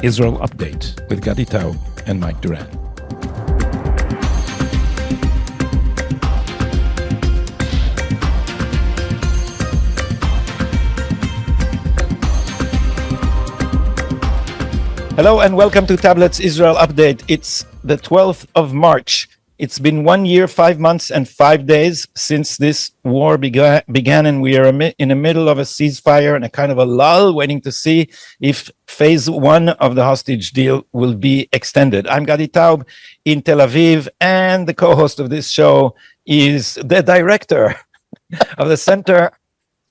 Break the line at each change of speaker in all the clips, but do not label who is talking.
Israel Update with Gadi Taub and Mike Duran. Hello and welcome to Tablet's Israel Update. It's the 12th of March. It's been 1 year, 5 months, and 5 days since this war began, and we are in the middle of a ceasefire and a kind of a lull, waiting to see if phase one of the hostage deal will be extended. I'm Gadi Taub in Tel Aviv, and the co-host of this show is the director of the Center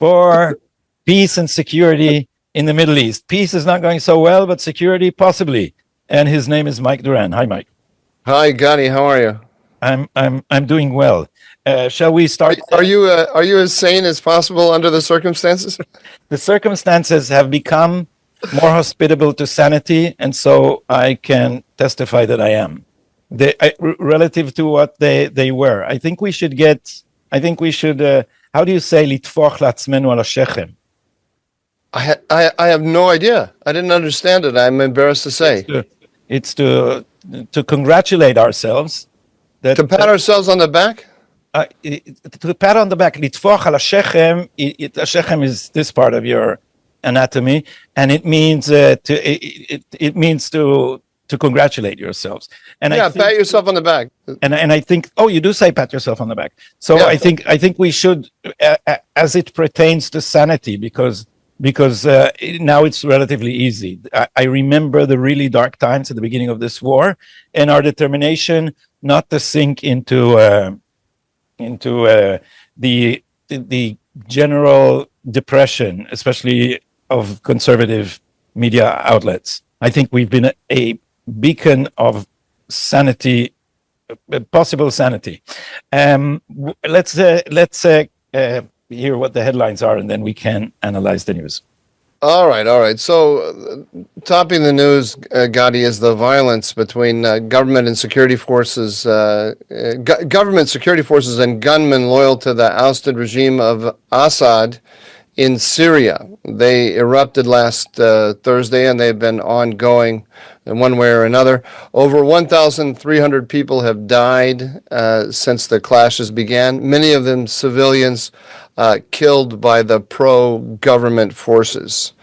for Peace and Security in the Middle East. Peace is not going so well, but security possibly. And his name is Mike Duran. Hi, Mike.
Hi, Gadi. How are you?
I'm doing well. Shall we start?
Are you as sane as possible under the circumstances?
The circumstances have become more hospitable to sanity, and so I can testify that I am. Relative to what they were. I think we should. How do you say litfoch latzmenu al hashechem?
I have no idea. I didn't understand it. I'm embarrassed to say.
It's to congratulate ourselves.
To pat ourselves on the back?
To pat on the back. Litfoch al hashechem. Hashechem is this part of your anatomy, and it means to congratulate yourselves. And
pat yourself on the back.
And I think, you do say pat yourself on the back. So yeah. I think we should, as it pertains to sanity, because now it's relatively easy. I remember the really dark times at the beginning of this war, and our determination not to sink into the general depression, especially of conservative media outlets. I think we've been a beacon of sanity, possible sanity. Let's hear what the headlines are, and then we can analyze the news.
All right. So, topping the news, Gadi, is the violence between government and security forces, government security forces and gunmen loyal to the ousted regime of Assad in Syria. They erupted last Thursday, and they've been ongoing in one way or another. Over 1,300 people have died since the clashes began, many of them civilians killed by the pro-government forces.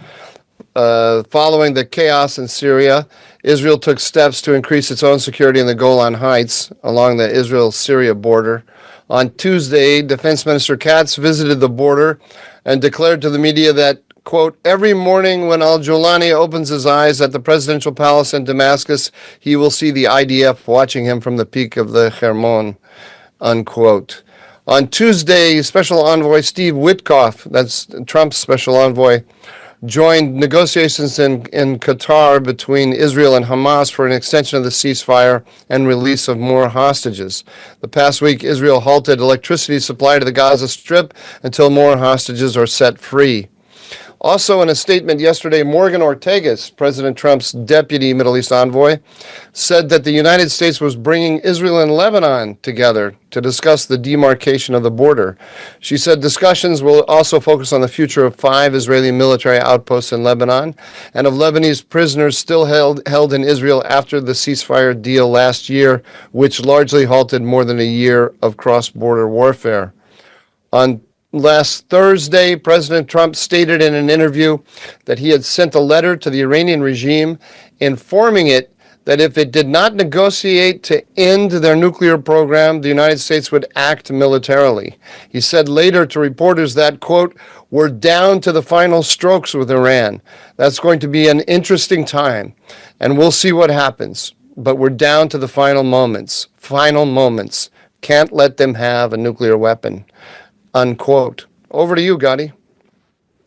Following the chaos in Syria, Israel took steps to increase its own security in the Golan Heights along the Israel-Syria border. On Tuesday, Defense Minister Katz visited the border and declared to the media that, quote, every morning when al-Jolani opens his eyes at the presidential palace in Damascus, he will see the IDF watching him from the peak of the Hermon, unquote. On Tuesday, Special Envoy Steve Witkoff, that's Trump's special envoy, joined negotiations in Qatar between Israel and Hamas for an extension of the ceasefire and release of more hostages. The past week, Israel halted electricity supply to the Gaza Strip until more hostages are set free. Also, in a statement yesterday, Morgan Ortagus, President Trump's deputy Middle East envoy, said that the United States was bringing Israel and Lebanon together to discuss the demarcation of the border. She said discussions will also focus on the future of 5 Israeli military outposts in Lebanon and of Lebanese prisoners still held in Israel after the ceasefire deal last year, which largely halted more than a year of cross-border warfare. On last Thursday, President Trump stated in an interview that he had sent a letter to the Iranian regime informing it that if it did not negotiate to end their nuclear program, the United States would act militarily. He said later to reporters that, quote, we're down to the final strokes with Iran. That's going to be an interesting time, and we'll see what happens. But we're down to the final moments. Can't let them have a nuclear weapon. Unquote. Over to you, Gadi.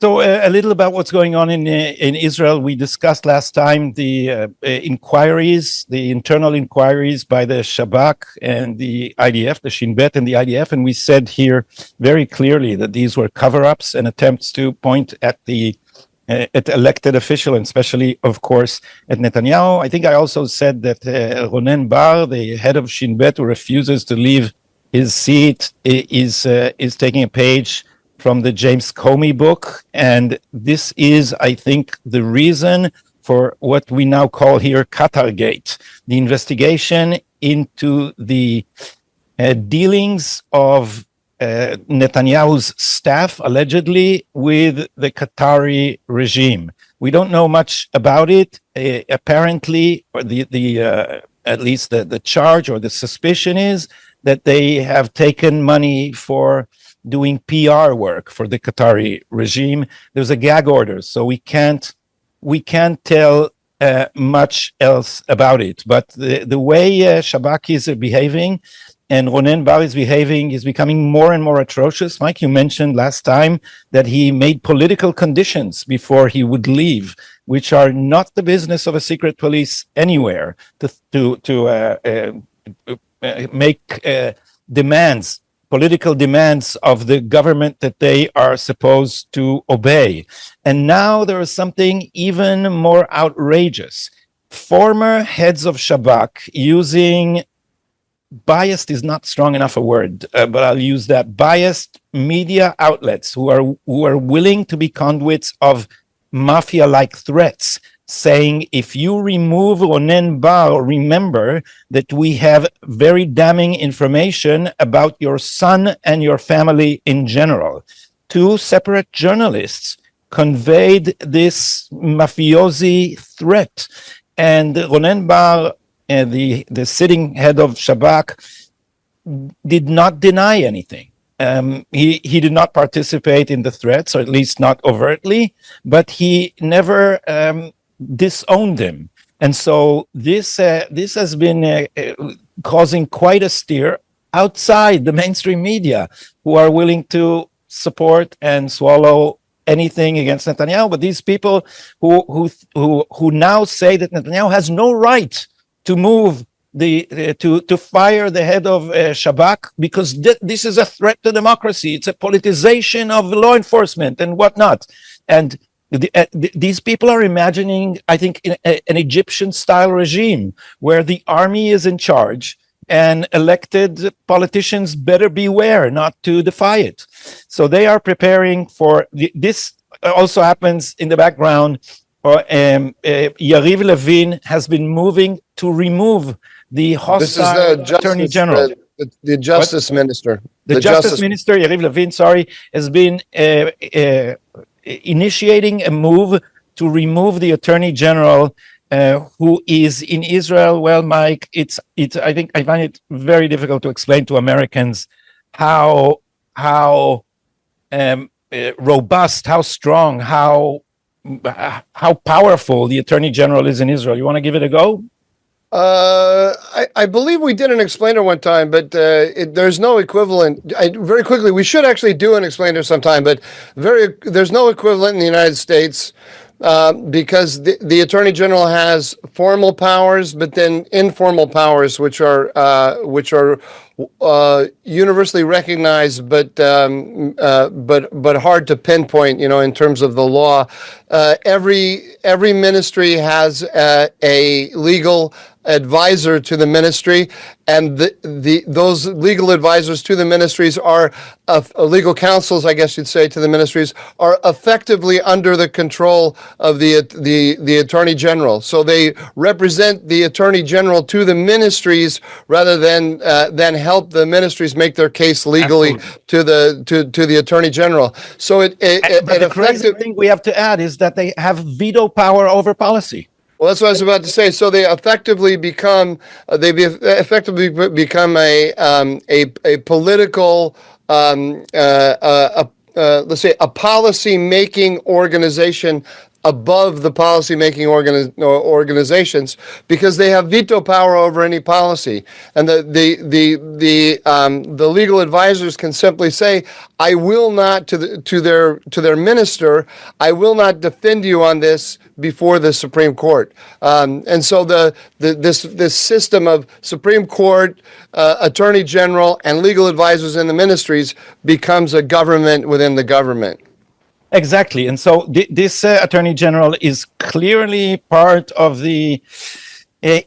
So a little about what's going on in Israel. We discussed last time the inquiries, the internal inquiries by the Shabak and the IDF, the Shin Bet and the IDF, and we said here very clearly that these were cover-ups and attempts to point at the elected official, and especially, of course, at Netanyahu. I think I also said that Ronnen Bar, the head of Shin Bet, who refuses to leave his seat, is taking a page from the James Comey book, and this is, I think, the reason for what we now call here Qatargate, the investigation into the dealings of Netanyahu's staff, allegedly, with the Qatari regime. We don't know much about it. Apparently, or at least the charge or the suspicion is that they have taken money for doing PR work for the Qatari regime. There's a gag order, so we can't tell much else about it. But the way Shabak is behaving and Ronnen Bar is behaving is becoming more and more atrocious. Mike, you mentioned last time that he made political conditions before he would leave, which are not the business of a secret police anywhere, to make demands, political demands of the government that they are supposed to obey. And now there is something even more outrageous. Former heads of Shabak using, biased is not strong enough a word, but I'll use that, biased media outlets who are willing to be conduits of mafia-like threats, saying, if you remove Ronnen Bar, remember that we have very damning information about your son and your family in general. Two separate journalists conveyed this mafiosi threat, and Ronnen Bar, the sitting head of Shabak, did not deny anything. He did not participate in the threats, or at least not overtly, but he never disowned them. And so this has been causing quite a stir outside the mainstream media, who are willing to support and swallow anything against Netanyahu. But these people who now say that Netanyahu has no right to move to fire the head of Shabak because this is a threat to democracy. It's a politicization of law enforcement and whatnot. And these people are imagining, I think, an Egyptian-style regime where the army is in charge and elected politicians better beware not to defy it. So they are preparing for this. Also happens in the background. Yariv Levin has been moving to remove the hostile attorney general.
The justice minister.
The justice minister, Yariv Levin, has been initiating a move to remove the attorney general who is in Israel. Well, Mike, I think I find it very difficult to explain to Americans how robust, how strong, how powerful the attorney general is in Israel. You want to give it a go?
I believe we did an explainer one time, but there's no equivalent. Very quickly, we should actually do an explainer sometime, but there's no equivalent in the United States because the attorney general has formal powers, but then informal powers, which are universally recognized, but hard to pinpoint. In terms of the law, every ministry has a legal advisor to the ministry, and those legal advisors to the ministries are legal counsels, I guess you'd say, to the ministries, are effectively under the control of the attorney general. So they represent the attorney general to the ministries rather than help the ministries make their case legally to the attorney general. So
the crazy thing we have to add is that they have veto power over policy.
Well, that's what I was about to say. So they effectively become a political, let's say, a policy-making organization above the policy-making organizations, because they have veto power over any policy, and the legal advisors can simply say, "I will not," to their minister, "I will not defend you on this before the Supreme Court." And so this system of Supreme Court, Attorney General, and legal advisors in the ministries becomes a government within the government.
Exactly. And so this attorney general is clearly part of the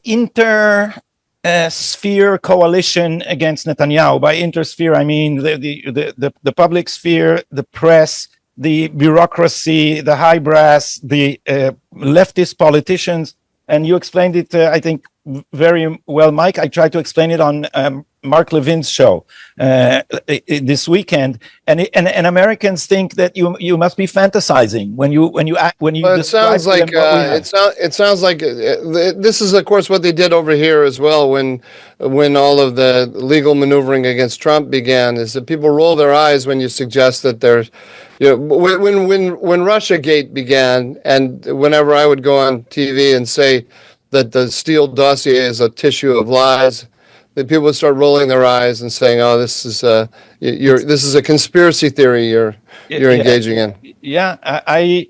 inter-sphere coalition against Netanyahu. By inter-sphere, I mean the public sphere, the press, the bureaucracy, the high brass, the leftist politicians. And you explained it, I think, very well, Mike. I tried to explain it on Mark Levin's show this weekend, and Americans think that you must be fantasizing when you
Well, it sounds like it sounds like this is, of course, what they did over here as well when all of the legal maneuvering against Trump began. Is that people roll their eyes when you suggest that there's, when Russiagate began, and whenever I would go on TV and say that the Steele dossier is a tissue of lies, that people would start rolling their eyes and saying, "Oh, this is this is a conspiracy theory you're engaging in."
Yeah, I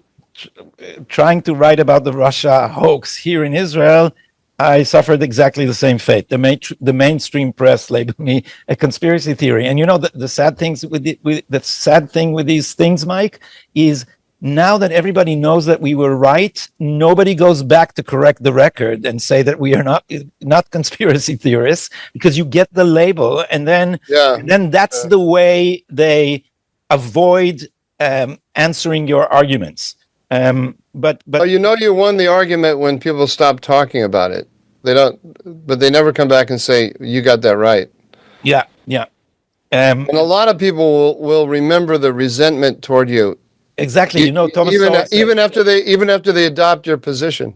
trying to write about the Russia hoax here in Israel, I suffered exactly the same fate. The mainstream press labeled me a conspiracy theory, and the sad things the sad thing with these things, Mike, is now that everybody knows that we were right, nobody goes back to correct the record and say that we are not conspiracy theorists, because you get the label, and then that's the way they avoid answering your arguments. But
you won the argument when people stop talking about it. They don't, but they never come back and say you got that right.
Yeah.
And a lot of people will remember the resentment toward you.
Exactly. Thomas
even after they adopt your position.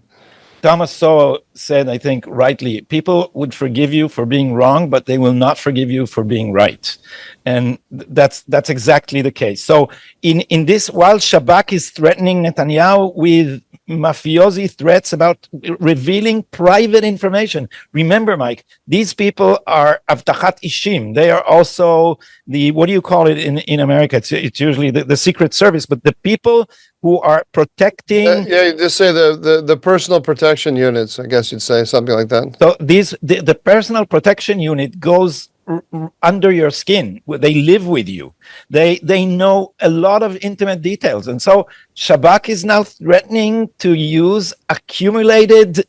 Thomas Sowell said, I think rightly, people would forgive you for being wrong, but they will not forgive you for being right. And that's exactly the case. So in this, while Shabak is threatening Netanyahu with mafiosi threats about revealing private information. Remember, Mike, these people are Avtachat Ishim. They are also what do you call it in America? It's usually the Secret Service, but the people who are protecting.
Just say the personal protection units, I guess you'd say, something like that.
So the personal protection unit goes under your skin. They live with you. They know a lot of intimate details. And so Shabak is now threatening to use accumulated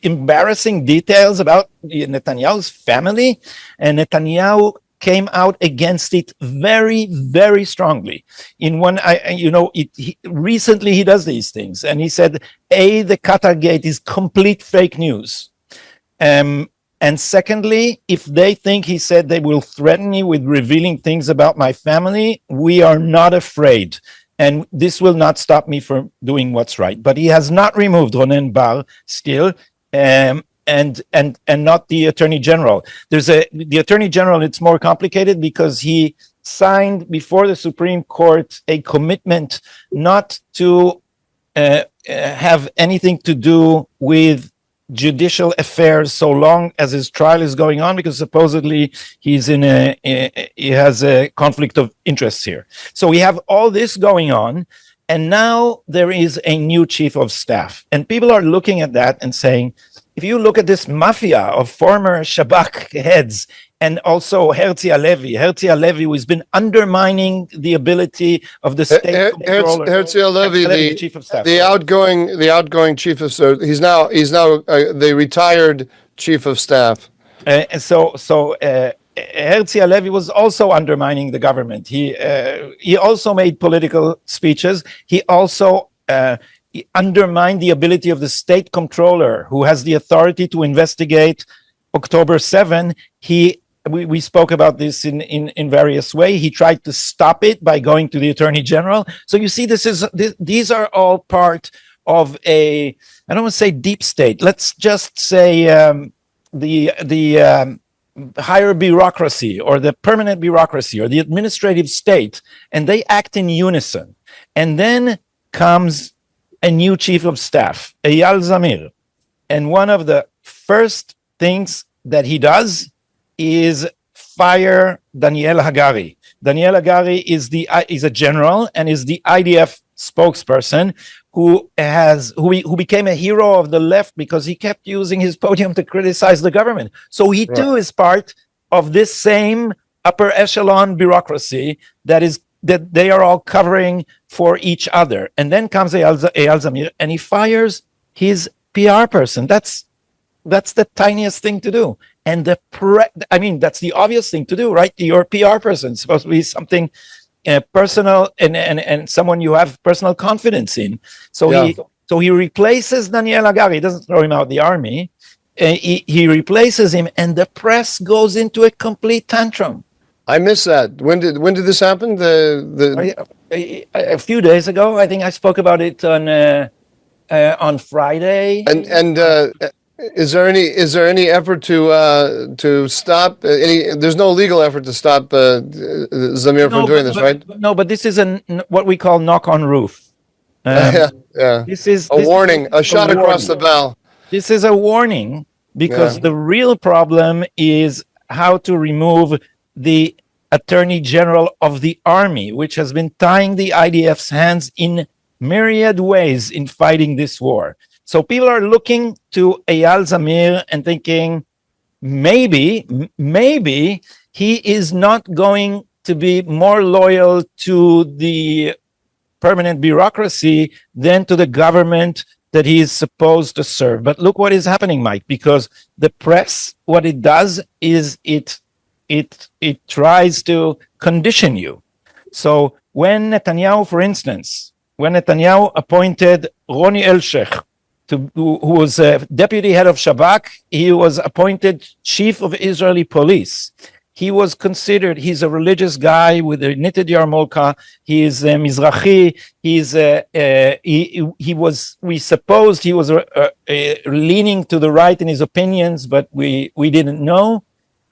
embarrassing details about Netanyahu's family. And Netanyahu came out against it very, very strongly. In one, recently he does these things, and he said, the Qatar gate is complete fake news. And secondly, if they think, he said, they will threaten me with revealing things about my family, we are not afraid. And this will not stop me from doing what's right. But he has not removed Ronnen Bar still, and not the Attorney General. The Attorney General, it's more complicated because he signed before the Supreme Court a commitment not to have anything to do with judicial affairs so long as his trial is going on, because supposedly he has a conflict of interests here. So we have all this going on, and now there is a new chief of staff, and people are looking at that and saying, if you look at this mafia of former Shabak heads, and also Herzi Halevi, who has been undermining the ability of the state.
Herzi Halevi, the chief of staff, the outgoing chief of staff. He's now the retired chief of staff.
So Herzi Halevi was also undermining the government. He also made political speeches. He also undermined the ability of the state comptroller, who has the authority to investigate October 7. We spoke about this in various ways. He tried to stop it by going to the Attorney General. So you see, these are all part of I don't want to say deep state. Let's just say the higher bureaucracy, or the permanent bureaucracy, or the administrative state, and they act in unison. And then comes a new chief of staff, Eyal Zamir. And one of the first things that he does is fire Daniel Hagari. Daniel Hagari is a general and is the IDF spokesperson who became a hero of the left because he kept using his podium to criticize the government. So he too is part of this same upper echelon bureaucracy that they are all covering for each other. And then comes Eyal Zamir, and he fires his PR person. That's the tiniest thing to do. And that's the obvious thing to do, right? Your PR person is supposed to be something personal and someone you have personal confidence in. So
Yeah.
he replaces Daniel Hagari. He doesn't throw him out of the army. He replaces him, and the press goes into a complete tantrum.
I miss that. When did this happen?
A few days ago, I think I spoke about it on Friday.
And is there any effort to stop any? There's no legal effort to stop Zamir from doing this, right?
No, but this is what we call knock on roof.
Yeah.
This is
a warning, a shot across the bow.
This is a warning because the real problem is how to remove the Attorney General of the army, which has been tying the IDF's hands in myriad ways in fighting this war. So people are looking to Eyal Zamir and thinking, maybe he is not going to be more loyal to the permanent bureaucracy than to the government that he is supposed to serve. But look what is happening, Mike, because the press, what it does is it tries to condition you. So when Netanyahu, for instance, appointed Roni Elshech, who was deputy head of Shabak, he was appointed chief of Israeli police. He was considered, he's a religious guy with a knitted yarmulke. He is Mizrahi. We supposed he was leaning to the right in his opinions, but we didn't know.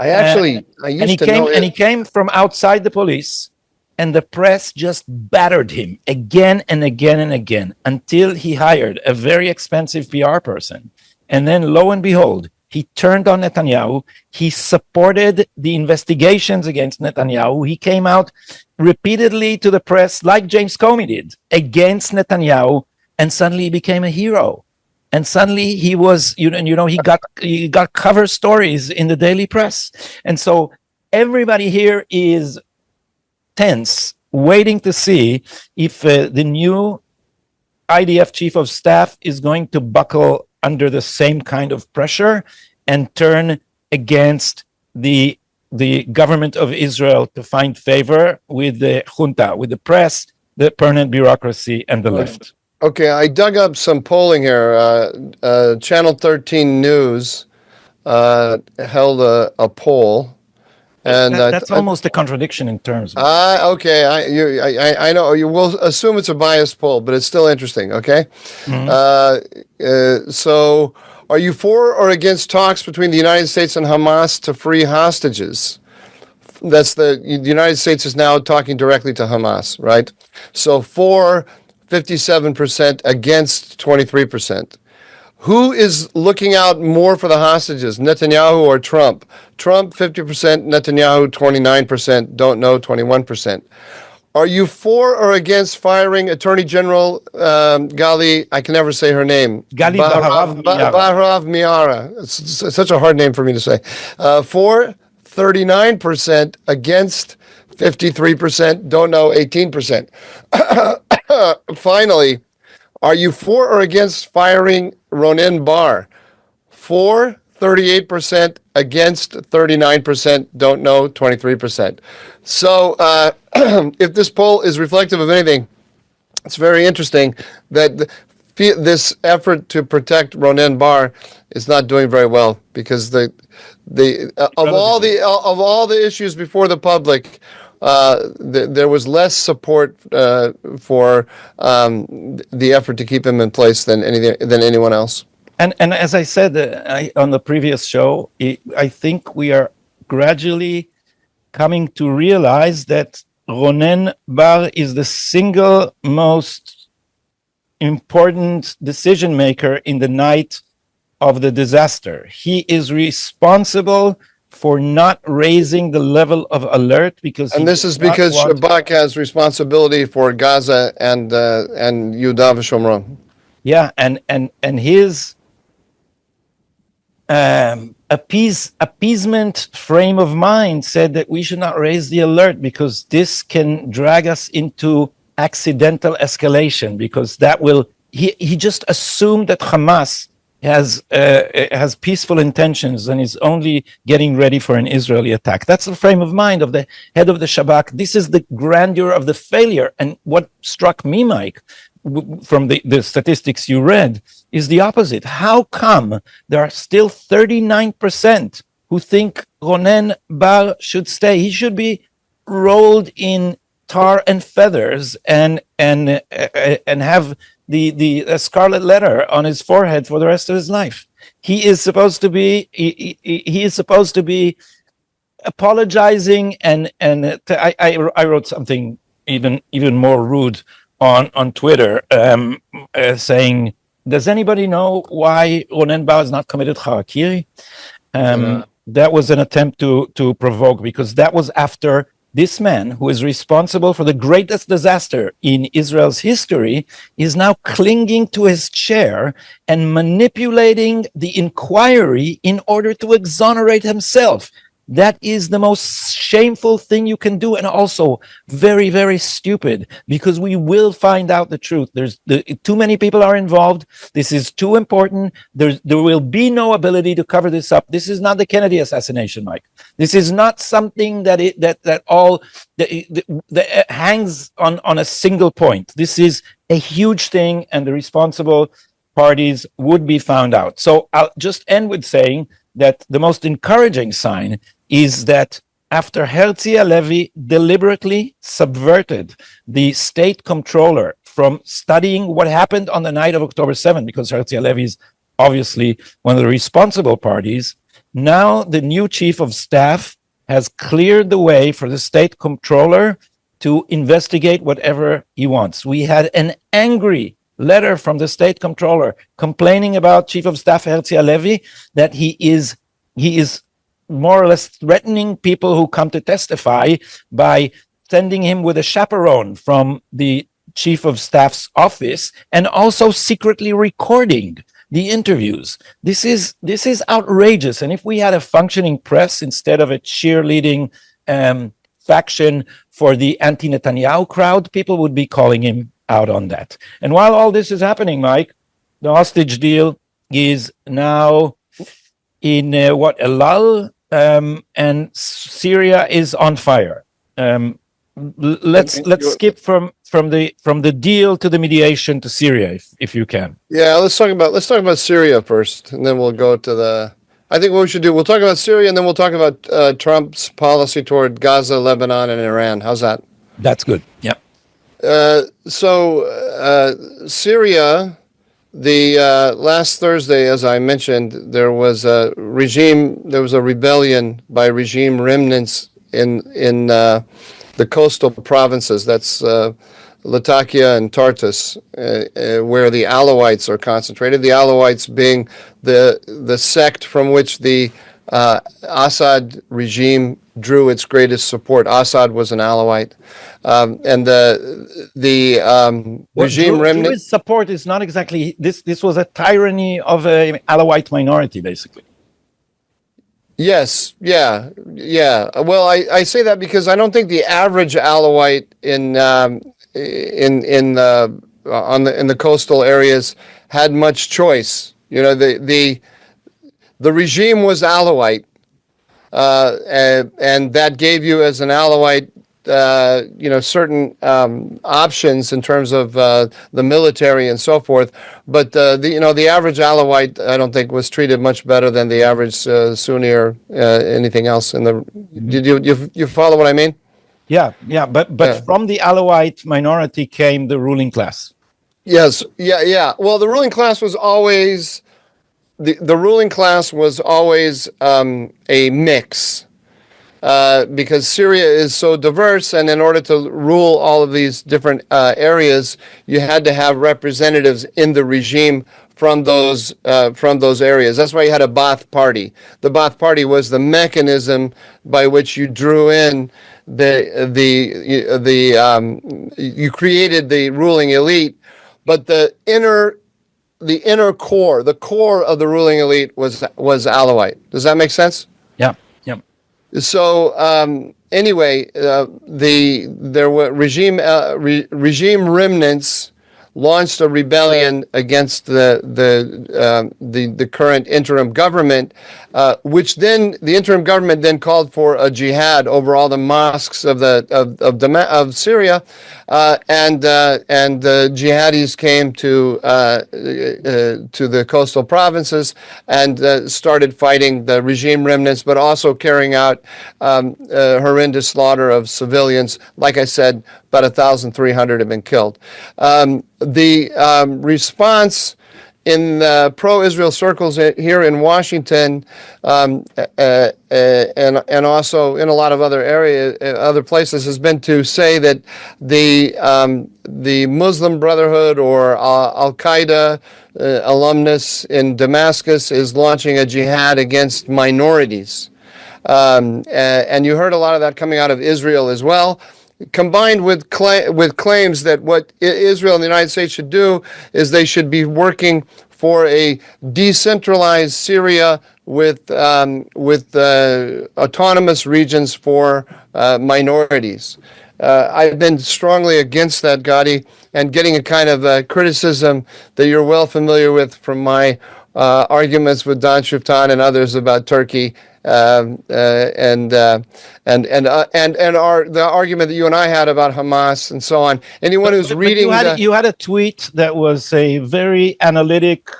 He came from outside the police, and the press just battered him again and again and again until he hired a very expensive PR person. And then lo and behold, he turned on Netanyahu. He supported the investigations against Netanyahu. He came out repeatedly to the press, like James Comey did, against Netanyahu, and suddenly he became a hero. And suddenly he was, he got cover stories in the daily press. And so everybody here is tense, waiting to see if the new IDF chief of staff is going to buckle under the same kind of pressure and turn against the government of Israel to find favor with the junta, with the press, the permanent bureaucracy, and the left.
Okay, I dug up some polling here. Channel 13 News held a poll. And
that's almost a contradiction in terms.
Okay, I know you will assume it's a biased poll, but it's still interesting. Okay, so are you for or against talks between the United States and Hamas to free hostages? That's the United States is now talking directly to Hamas, right? So for 57%, against 23%. Who is looking out more for the hostages, Netanyahu or Trump? Trump, 50%, Netanyahu, 29%, don't know, 21%. Are you for or against firing Attorney General Gali, I can never say her name.
Gali
Baharav Miara. It's such a hard name for me to say. For 39%, against 53%, don't know, 18%. Finally, are you for or against firing Ronnen Bar? For 38%, against 39%, don't know, 23%. So if this poll is reflective of anything, it's very interesting that this effort to protect Ronnen Bar is not doing very well because of all the issues before the public, there was less support for the effort to keep him in place than anyone else.
And as I said on the previous show, I think we are gradually coming to realize that Ronnen Bar is the single most important decision maker in the night of the disaster. He is responsible for not raising the level of alert because
Shabak has responsibility for Gaza and Yehuda v'Shomron.
Yeah, and his appeasement frame of mind said that we should not raise the alert because this can drag us into accidental escalation because that will he just assumed that Hamas has peaceful intentions and is only getting ready for an Israeli attack. That's the frame of mind of the head of the Shabak. This is the grandeur of the failure. And what struck me, Mike, from the statistics you read, is the opposite. How come there are still 39% who think Ronnen Bar should stay? He should be rolled in tar and feathers and have the scarlet letter on his forehead for the rest of his life. He is supposed to be apologizing, and I wrote something even more rude on Twitter, saying, "Does anybody know why Ronnen Bar has not committed harakiri?" That was an attempt to provoke, because that was after this man, who is responsible for the greatest disaster in Israel's history, is now clinging to his chair and manipulating the inquiry in order to exonerate himself. That is the most shameful thing you can do, and also very, very stupid, because we will find out the truth. Too many people are involved. This is too important. There will be no ability to cover this up. This is not the Kennedy assassination, Mike. This is not something that hangs on a single point. This is a huge thing, and the responsible parties would be found out. So I'll just end with saying that the most encouraging sign is that after Herzi Halevi deliberately subverted the state comptroller from studying what happened on the night of October 7th, because Herzi Halevi is obviously one of the responsible parties, now the new chief of staff has cleared the way for the state comptroller to investigate whatever he wants. We had an angry letter from the state comptroller complaining about Chief of Staff Herzi Halevi, that he is more or less threatening people who come to testify by sending him with a chaperone from the Chief of Staff's office, and also secretly recording the interviews. This is outrageous. And if we had a functioning press instead of a cheerleading faction for the anti-Netanyahu crowd, people would be calling him out on that. And while all this is happening, Mike, the hostage deal is now in a lull, and Syria is on fire. Let's skip from the deal to the mediation to Syria, if you can.
Yeah, let's talk about Syria first, and then we'll go to the. I think what we should do, we'll talk about Syria, and then we'll talk about Trump's policy toward Gaza, Lebanon, and Iran. How's that?
That's good. Yeah.
Syria, the last Thursday, as I mentioned, there was a rebellion by regime remnants in the coastal provinces. That's Latakia and Tartus, where the Alawites are concentrated. The Alawites being the sect from which the Assad regime drew its greatest support. Assad was an Alawite, and the regime remnant.
Jewish support is not exactly this. This was a tyranny of an Alawite minority, basically.
Yes, yeah. Well, I say that because I don't think the average Alawite in the coastal areas had much choice. You know, the regime was Alawite, and that gave you, as an Alawite, certain options in terms of the military and so forth. But the average Alawite, I don't think, was treated much better than the average Sunni or anything else. Did you follow what I mean?
Yeah. But from the Alawite minority came the ruling class.
Yes, yeah. Well, the ruling class was always. The ruling class was always a mix, because Syria is so diverse, and in order to rule all of these different areas, you had to have representatives in the regime from those areas. That's why you had a Ba'ath party. The Ba'ath party was the mechanism by which you drew in you created the ruling elite, but the inner core, the core of the ruling elite was Alawite. Does that make sense?
Yeah.
So anyway, there were regime remnants launched a rebellion against the current interim government, which then the interim government then called for a jihad over all the mosques of Syria, and the jihadis came to the coastal provinces and started fighting the regime remnants, but also carrying out horrendous slaughter of civilians. Like I said, about 1,300 have been killed. The response in pro-Israel circles here in Washington, and also in a lot of other areas, other places, has been to say that the Muslim Brotherhood or Al Qaeda alumnus in Damascus is launching a jihad against minorities, and you heard a lot of that coming out of Israel as well, combined with claims that what Israel and the United States should do is they should be working for a decentralized Syria with autonomous regions for minorities. I've been strongly against that, Gadi, and getting a kind of criticism that you're well familiar with from my arguments with Don Shuftan and others about Turkey. And the argument that you and I had about Hamas and so on. Anyone who's reading,
you had a tweet that was a very analytic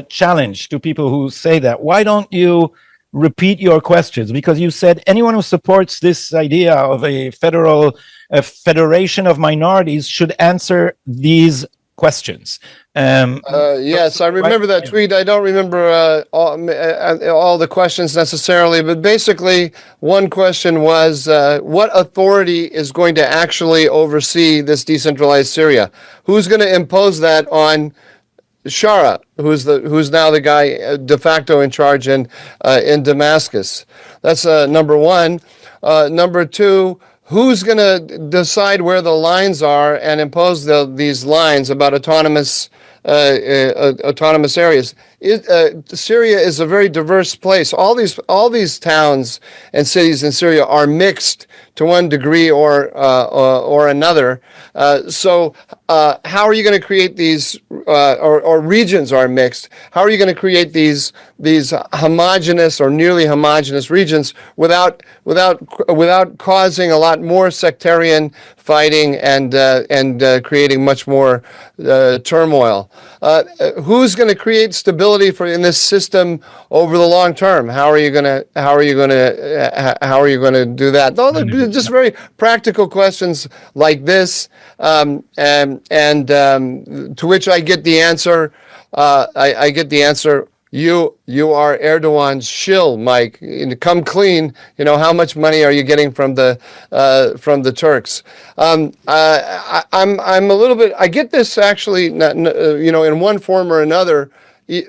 challenge to people who say that. Why don't you repeat your questions? Because you said anyone who supports this idea of a federation of minorities should answer these questions.
Yes, I remember that tweet. I don't remember all the questions necessarily, but basically one question was, what authority is going to actually oversee this decentralized Syria? Who's going to impose that on Shara, who's now the guy de facto in charge in Damascus? That's number one. Number two, who's going to decide where the lines are and impose these lines about autonomous areas? Syria is a very diverse place. All these towns and cities in Syria are mixed to one degree or another. So how are you going to create these, or regions are mixed? How are you going to create these homogeneous or nearly homogeneous regions without causing a lot more sectarian fighting and creating much more turmoil? Who's going to create stability in this system over the long term? How are you going to do that? Those are just very practical questions like this, and to which I get the answer. I get the answer. You are Erdogan's shill, Mike. Come clean. How much money are you getting from the Turks? I'm a little bit. I get this actually, in one form or another,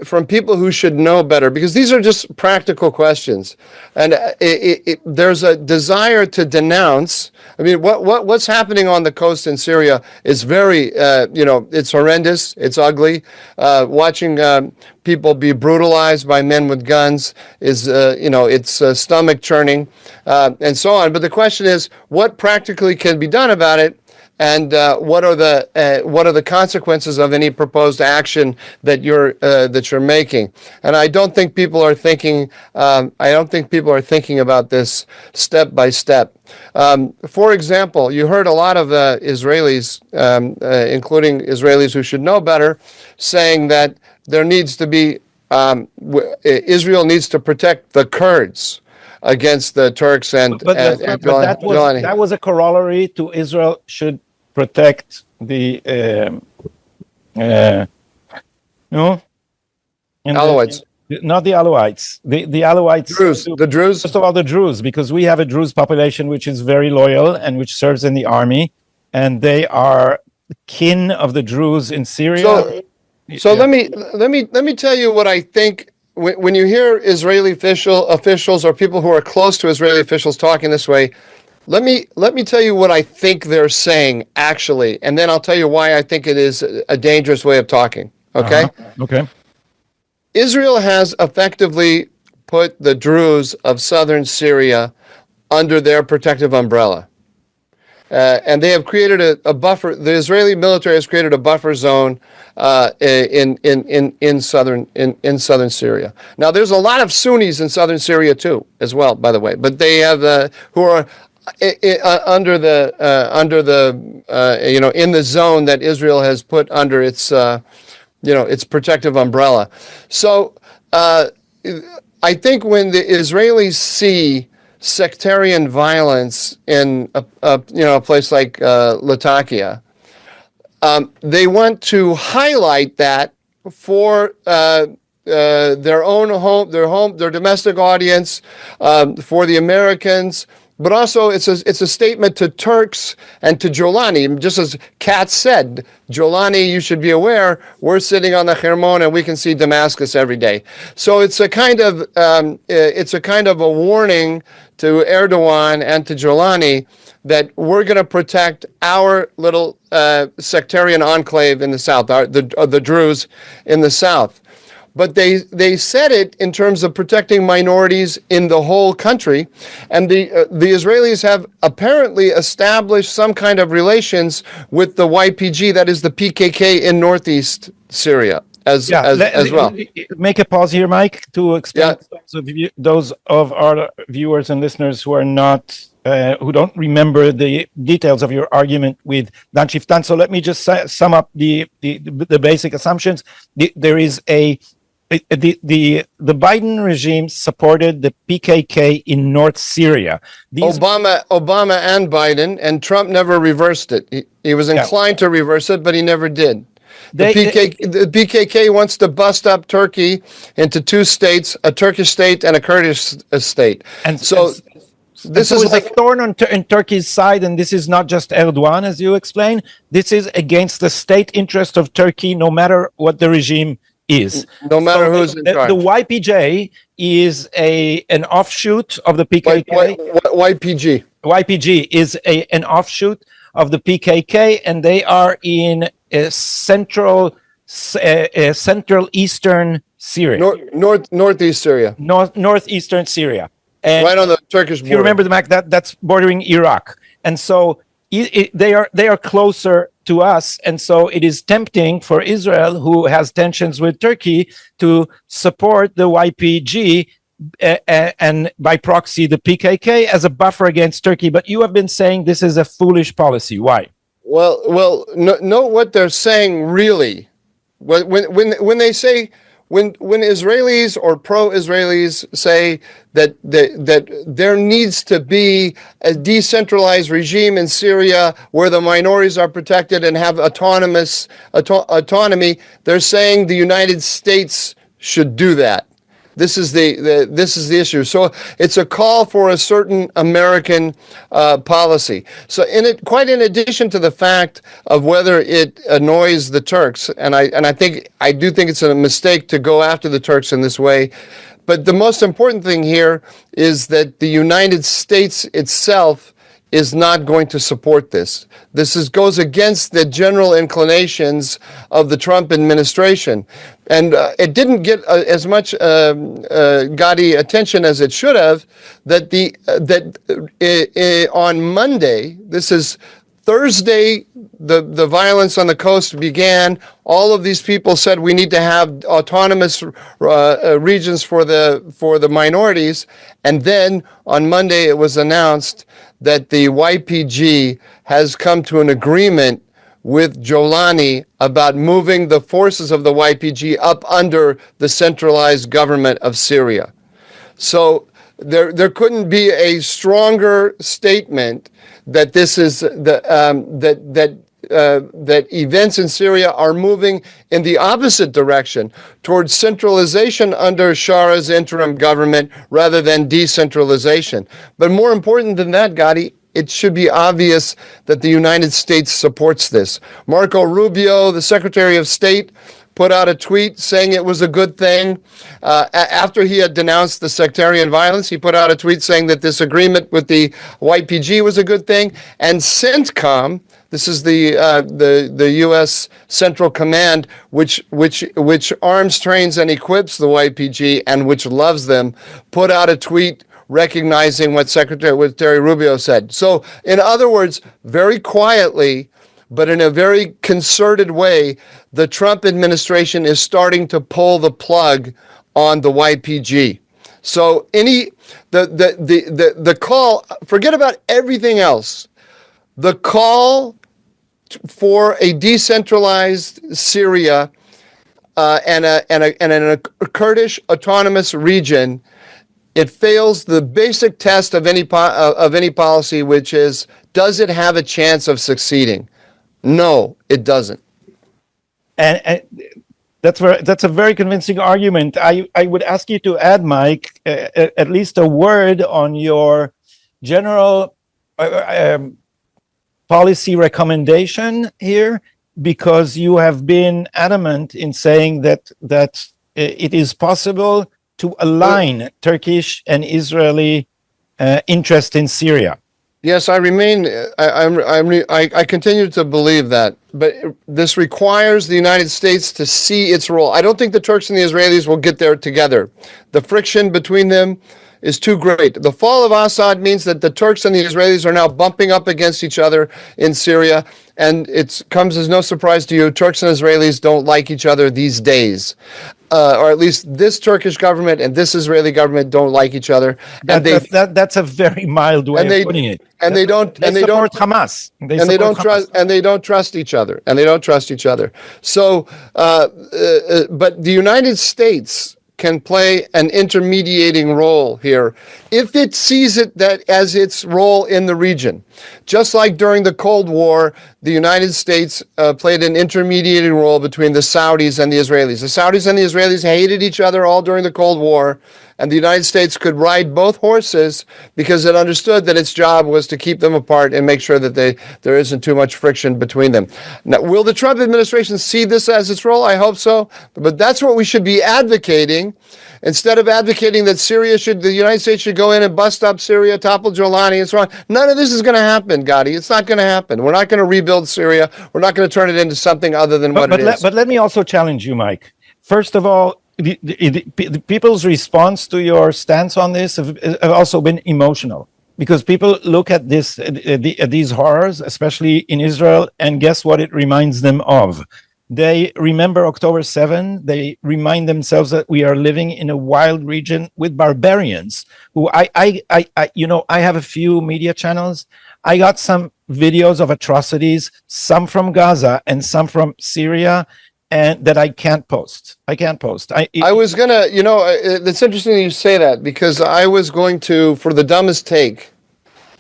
from people who should know better, because these are just practical questions, and there's a desire to denounce. I mean, what's happening on the coast in Syria is very, it's horrendous, it's ugly. Watching people be brutalized by men with guns is, it's stomach churning, and so on. But the question is, what practically can be done about it? And what are the consequences of any proposed action that you're making? And I don't think people are thinking. About this step by step. For example, you heard a lot of Israelis, including Israelis who should know better, saying that there needs to be Israel needs to protect the Kurds against the Turks and
that was a corollary to Israel should protect the
Alawites.
Not the Alawites. The Alawites.
The Druze.
First of all, the Druze, because we have a Druze population which is very loyal and which serves in the army, and they are kin of the Druze in Syria.
So let me tell you what I think. When you hear Israeli officials or people who are close to Israeli officials talking this way, let me tell you what I think they're saying actually, and then I'll tell you why I think it is a dangerous way of talking. Okay?
Okay.
Israel has effectively put the Druze of southern Syria under their protective umbrella. and they have created a buffer. The Israeli military has created a buffer zone in southern Syria. Now, there's a lot of Sunnis in southern Syria too, as well, by the way. But they have who are under the in the zone that Israel has put under its its protective umbrella. So I think when the Israelis see sectarian violence in a place like Latakia, they want to highlight that for their own home, their domestic audience, for the Americans. But also, it's a statement to Turks and to Jolani. Just as Katz said, Jolani, you should be aware, we're sitting on the Hermon and we can see Damascus every day. So it's a kind of a warning to Erdogan and to Jolani that we're going to protect our little sectarian enclave in the south, the Druze in the south. But they said it in terms of protecting minorities in the whole country, and the Israelis have apparently established some kind of relations with the YPG, that is the PKK in northeast Syria, as well.
Make a pause here, Mike, to explain to those of our viewers and listeners who are not who don't remember the details of your argument with Dan Shiftan. So let me just sum up the basic assumptions. There is the Biden regime supported the PKK in North Syria.
Obama and Biden, and Trump never reversed it. He was inclined to reverse it, but he never did. The PKK wants to bust up Turkey into two states, a Turkish state and a Kurdish state.
And so this is like a thorn in Turkey's side, and this is not just Erdogan, as you explain. This is against the state interest of Turkey, no matter what the regime is.
No matter who's in charge.
The YPJ is an offshoot of the PKK. YPG is an offshoot of the PKK, and they are in central eastern Syria.
Northeast Syria.
Northeastern Syria. And
right on the Turkish border.
If you remember the map, that's bordering Iraq. And so they are closer to us, and so it is tempting for Israel, who has tensions with Turkey, to support the YPG and by proxy the PKK as a buffer against Turkey. But you have been saying this is a foolish policy. Why?
Well, note what they're saying really. When they say when Israelis or pro-Israelis say that there needs to be a decentralized regime in Syria where the minorities are protected and have autonomy, they're saying the United States should do that. This is the issue. So it's a call for a certain American policy. So quite in addition to the fact of whether it annoys the Turks, and I do think it's a mistake to go after the Turks in this way. But the most important thing here is that the United States itself is not going to support this. This goes against the general inclinations of the Trump administration. And it didn't get as much gaudy attention as it should have, that on Monday, this is Thursday, the violence on the coast began. All of these people said we need to have autonomous regions for the minorities. And then on Monday, it was announced that the YPG has come to an agreement with Jolani about moving the forces of the YPG up under the centralized government of Syria. So there couldn't be a stronger statement that this is that events in Syria are moving in the opposite direction towards centralization under Shara's interim government rather than decentralization. But more important than that, Gadi, it should be obvious that the United States supports this. Marco Rubio, the Secretary of State, put out a tweet saying it was a good thing. After he had denounced the sectarian violence, he put out a tweet saying that this agreement with the YPG was a good thing. And CENTCOM, this is the U.S. Central Command, which arms, trains, and equips the YPG and which loves them, put out a tweet recognizing what Secretary Rubio said. So, in other words, very quietly, but in a very concerted way, the Trump administration is starting to pull the plug on the YPG. So the call, forget about everything else. The call for a decentralized Syria and a Kurdish autonomous region, it fails the basic test of any policy, which is, does it have a chance of succeeding? No, it doesn't.
And that's a very convincing argument. I would ask you to add, Mike, at least a word on your general policy recommendation here, because you have been adamant in saying that it is possible to align Turkish and Israeli interest in Syria.
Yes, I remain. I continue to believe that, but this requires the United States to see its role. I don't think the Turks and the Israelis will get there together. The friction between them is too great. The fall of Assad means that the Turks and the Israelis are now bumping up against each other in Syria, and it comes as no surprise to you, Turks and Israelis don't like each other these days. Or at least this Turkish government and this Israeli government don't like each other. And
that's a very mild way of putting it.
And they don't
support Hamas.
They don't trust each other. So, but the United States can play an intermediating role here if it sees it that as its role in the region. Just like during the Cold War, the United States played an intermediating role between the Saudis and the Israelis. The Saudis and the Israelis hated each other all during the Cold War, and the United States could ride both horses because it understood that its job was to keep them apart and make sure that there isn't too much friction between them. Now, will the Trump administration see this as its role? I hope so. But that's what we should be advocating. Instead of advocating that the United States should go in and bust up Syria, topple Jolani, and so on. None of this is going to happen, Gadi. It's not going to happen. We're not going to rebuild Syria. We're not going to turn it into something other than what it is.
But let me also challenge you, Mike. First of all, the people's response to your stance on this have also been emotional, because people look at these horrors, especially in Israel, and guess what it reminds them of? They remember October 7. They remind themselves that we are living in a wild region with barbarians who I have a few media channels. I got some videos of atrocities, some from Gaza and some from Syria, and that I can't post. I was gonna,
it's interesting you say that, because I was going to, for the dumbest take,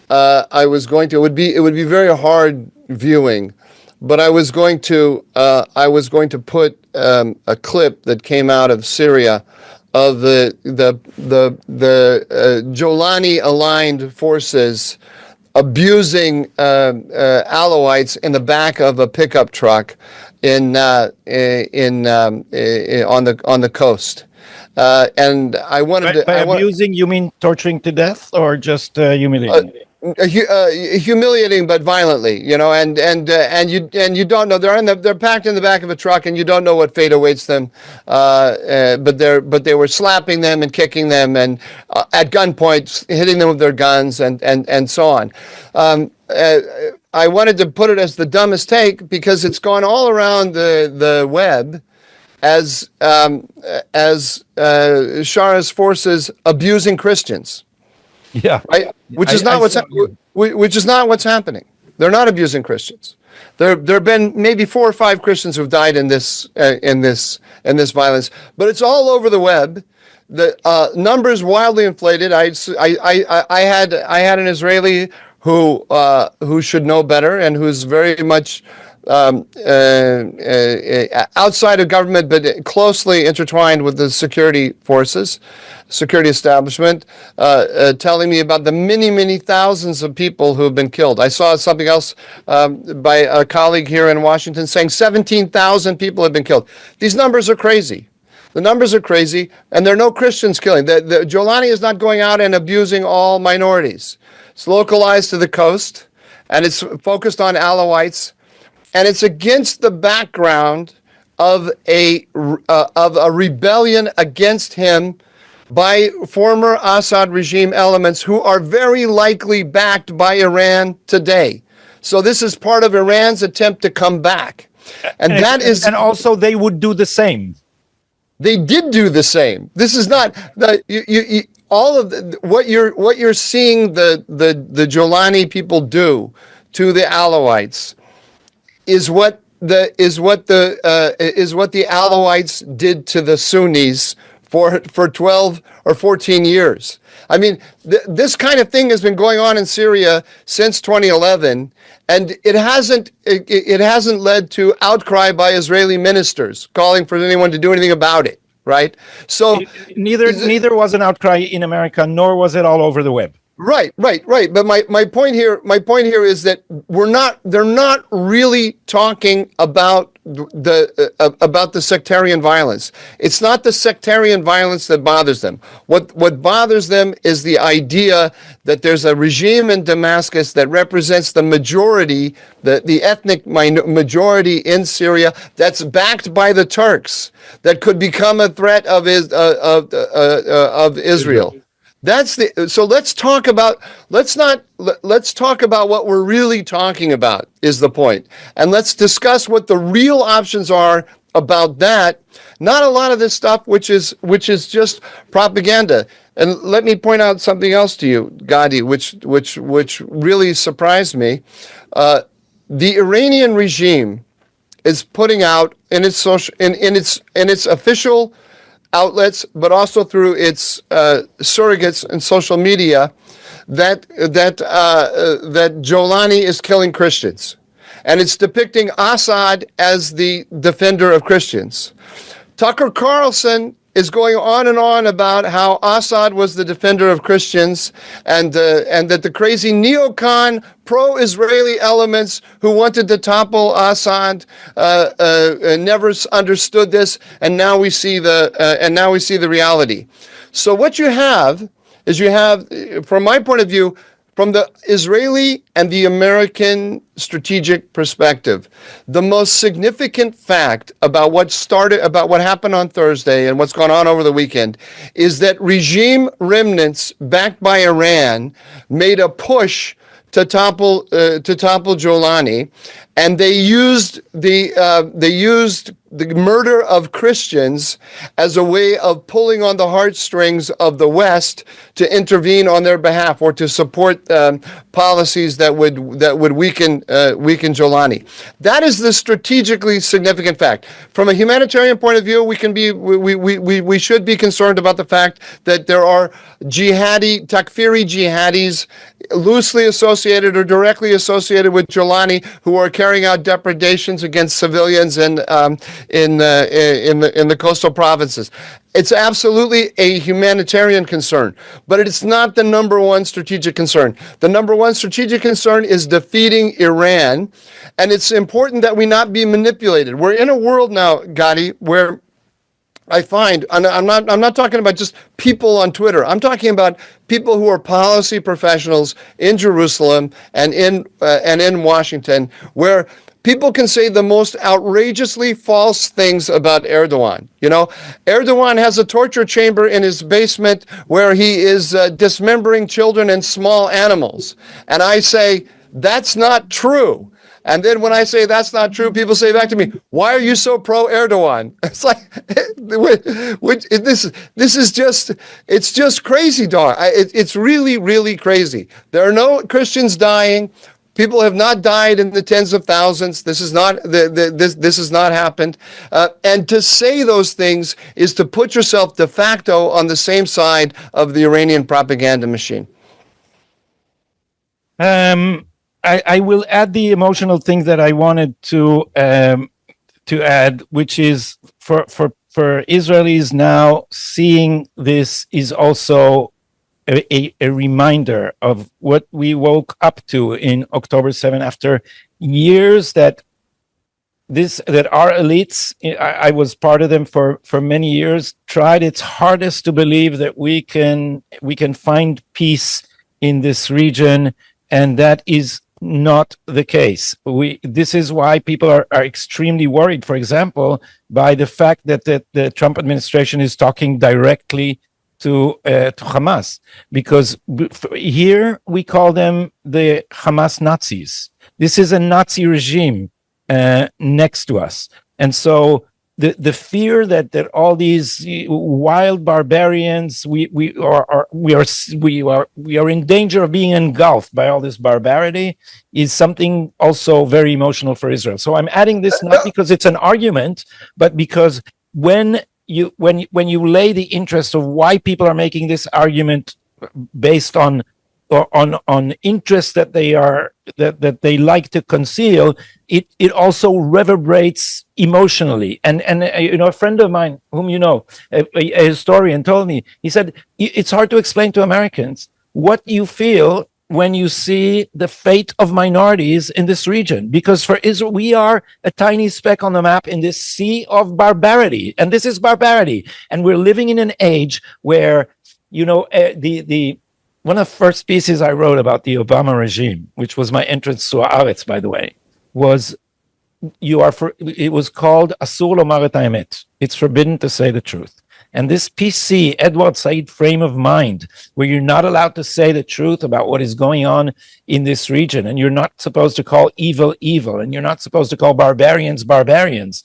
it would be very hard viewing, but I was going to put a clip that came out of Syria of the Jolani aligned forces abusing Alawites in the back of a pickup truck on the coast. And I wanted
by abusing, you mean torturing to death, or just humiliating?
Humiliating, but violently, and you don't know, they're packed in the back of a truck, and you don't know what fate awaits them. But they were slapping them and kicking them, and at gunpoint hitting them with their guns, and so on. I wanted to put it as the dumbest take because it's gone all around the web as Shara's forces abusing Christians.
Yeah,
right. Which is not what's happening. They're not abusing Christians. There have been maybe 4 or 5 Christians who've died in this violence, but it's all over the web. The numbers wildly inflated. I had an Israeli who should know better and who's very much outside of government, but closely intertwined with the security establishment, telling me about the many thousands of people who have been killed. I saw something else by a colleague here in Washington saying 17,000 people have been killed. These numbers are crazy. The numbers are crazy, and there are no Christians killing. The Jolani is not going out and abusing all minorities. It's localized to the coast, and it's focused on Alawites. And it's against the background of a rebellion against him by former Assad regime elements who are very likely backed by Iran today. So this is part of Iran's attempt to come back. And that is,
and also they would do the same.
they did do the same. This is not all of what you're seeing the Jolani people do to the Alawites is what the Alawites did to the Sunnis for 12 or 14 years. I mean, this kind of thing has been going on in Syria since 2011, and it hasn't led to outcry by Israeli ministers calling for anyone to do anything about it, right? So
neither was an outcry in America, nor was it all over the web.
Right. But my point here is that they're not really talking about the sectarian violence. It's not the sectarian violence that bothers them. What bothers them is the idea that there's a regime in Damascus that represents the majority, the ethnic majority in Syria, that's backed by the Turks, that could become a threat of Israel. So let's talk about what we're really talking about is the point. And let's discuss what the real options are about that. Not a lot of this stuff which is just propaganda. And let me point out something else to you, Gadi, which really surprised me. The Iranian regime is putting out in its official outlets, but also through its surrogates and social media, that Jolani is killing Christians, and it's depicting Assad as the defender of Christians. Tucker Carlson is going on and on about how Assad was the defender of Christians, and that the crazy neocon pro-Israeli elements who wanted to topple Assad never understood this, and now we see the reality. So what you have is, from my point of view, from the Israeli and the American strategic perspective, the most significant fact about what happened on Thursday and what's gone on over the weekend is that regime remnants backed by Iran made a push to topple Jolani, and they used the murder of Christians as a way of pulling on the heartstrings of the West to intervene on their behalf or to support policies that would weaken Jolani. That is the strategically significant fact. From a humanitarian point of view, we should be concerned about the fact that there are Takfiri jihadis loosely associated or directly associated with Jolani who are carrying out depredations against civilians in the coastal provinces. It's absolutely a humanitarian concern, but it's not the number one strategic concern. The number one strategic concern is defeating Iran, and it's important that we not be manipulated. We're in a world now, Gadi, where I find, and I'm not talking about just people on Twitter. I'm talking about people who are policy professionals in Jerusalem and in Washington, where people can say the most outrageously false things about Erdogan. You know, Erdogan has a torture chamber in his basement where he is dismembering children and small animals. And I say, that's not true. And then when I say that's not true, people say back to me, why are you so pro-Erdogan? It's like, it's just crazy, dog. It's really, really crazy. There are no Christians dying. People have not died in the tens of thousands. This has not happened. And to say those things is to put yourself de facto on the same side of the Iranian propaganda machine.
I will add the emotional thing that I wanted to add, which is for Israelis now, seeing this is also a reminder of what we woke up to in October 7 after years that our elites, I was part of them for many years, tried its hardest to believe that we can find peace in this region, and that is not the case. This is why people are extremely worried, for example, by the fact that the Trump administration is talking directly to Hamas, because here we call them the Hamas Nazis. This is a Nazi regime next to us, and so the fear that all these wild barbarians, we are in danger of being engulfed by all this barbarity, is something also very emotional for Israel. So I'm adding this not because it's an argument, but because when you lay the interest of why people are making this argument based on interests that they like to conceal, it also reverberates emotionally. And a friend of mine, whom you know, a historian, told me, he said, it's hard to explain to Americans what you feel when you see the fate of minorities in this region, because for Israel, we are a tiny speck on the map in this sea of barbarity, and this is barbarity. And we're living in an age where, the one of the first pieces I wrote about the Obama regime, which was my entrance to Haaretz, by the way, was it was called Asur lomar et haemet. It's forbidden to say the truth. And this PC, Edward Said frame of mind, where you're not allowed to say the truth about what is going on in this region, and you're not supposed to call evil, evil, and you're not supposed to call barbarians, barbarians.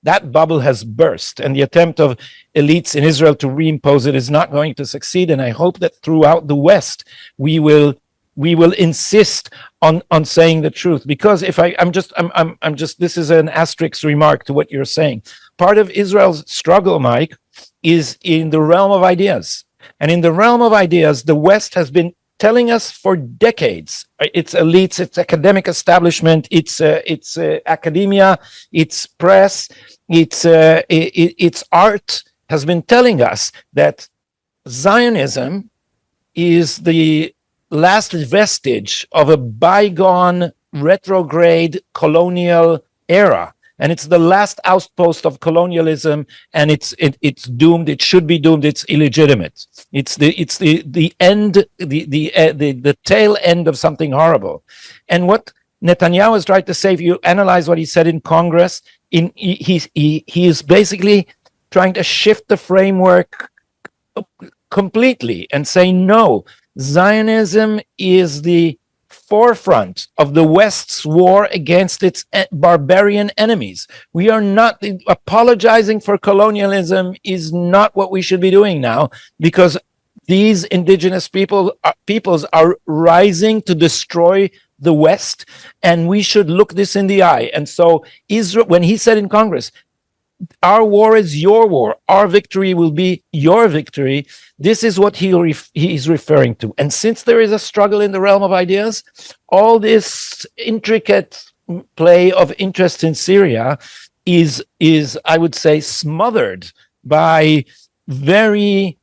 That bubble has burst, and the attempt of elites in Israel to reimpose it is not going to succeed. And I hope that throughout the West, we will insist on saying the truth, because I'm just this is an asterisk remark to what you're saying. Part of Israel's struggle, Mike, is in the realm of ideas, and in the realm of ideas, the West has been telling us for decades. It's elites, it's academic establishment, it's academia, it's press, it's art, has been telling us that Zionism is the last vestige of a bygone retrograde colonial era, and it's the last outpost of colonialism, and it's doomed. It should be doomed. It's illegitimate. It's the end, the tail end of something horrible. And what Netanyahu has tried to say, if you analyze what he said in Congress, he is basically trying to shift the framework completely and say, no, Zionism is the forefront of the West's war against its barbarian enemies. We are not apologizing for colonialism, is not what we should be doing now, because these indigenous peoples are rising to destroy the West, and we should look this in the eye. And so Israel, when he said in Congress, our war is your war, our victory will be your victory, this is what he is referring to. And since there is a struggle in the realm of ideas, all this intricate play of interest in Syria is I would say, smothered by very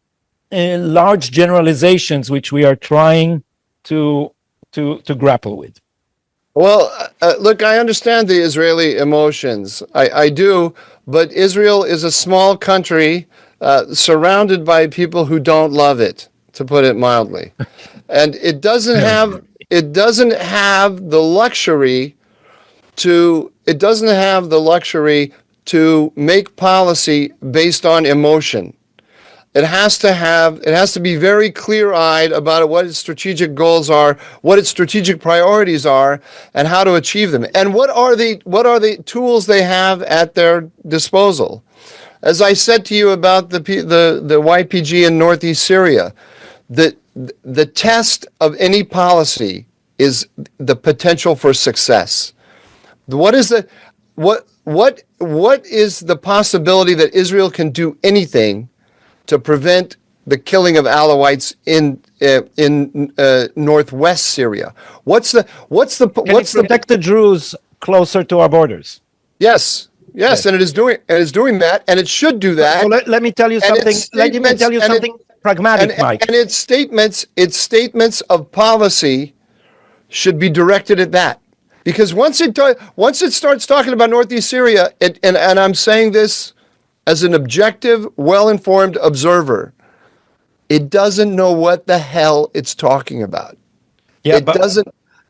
large generalizations, which we are trying to grapple with.
Well, look, I understand the Israeli emotions. I do, but Israel is a small country surrounded by people who don't love it, to put it mildly. And it doesn't have the luxury to make policy based on emotion. It has to be very clear-eyed about what its strategic goals are, what its strategic priorities are, and how to achieve them. And what are the tools they have at their disposal? As I said to you about the YPG in northeast Syria, the test of any policy is the potential for success. What is the possibility that Israel can do anything to prevent the killing of Alawites in northwest Syria? What's the
protect the Druze closer to our borders?
Yes, and it is doing that, and it should do that.
So let me tell you something. Let me tell you something pragmatic, Mike.
And its statements of policy should be directed at that, because once it starts talking about northeast Syria, and I'm saying this as an objective, well-informed observer, it doesn't know what the hell it's talking about.
Yeah,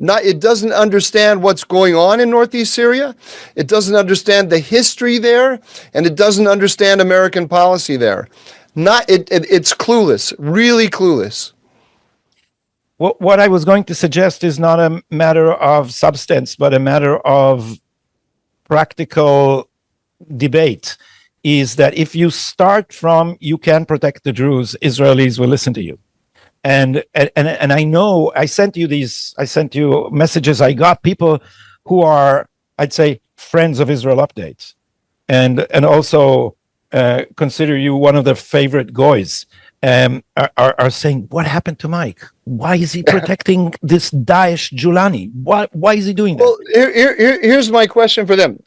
It doesn't understand what's going on in northeast Syria. It doesn't understand the history there, and it doesn't understand American policy there. It's clueless, really clueless.
What I was going to suggest is not a matter of substance, but a matter of practical debate. Is that if you start from you can protect the Jews, Israelis will listen to you. And I know I sent you messages. I got people who are, I'd say, friends of Israel Updates, and also consider you one of their favorite goys. Are saying, what happened to Mike? Why is he protecting this Daesh Julani? Why is he doing that?
Well, here's my question for them.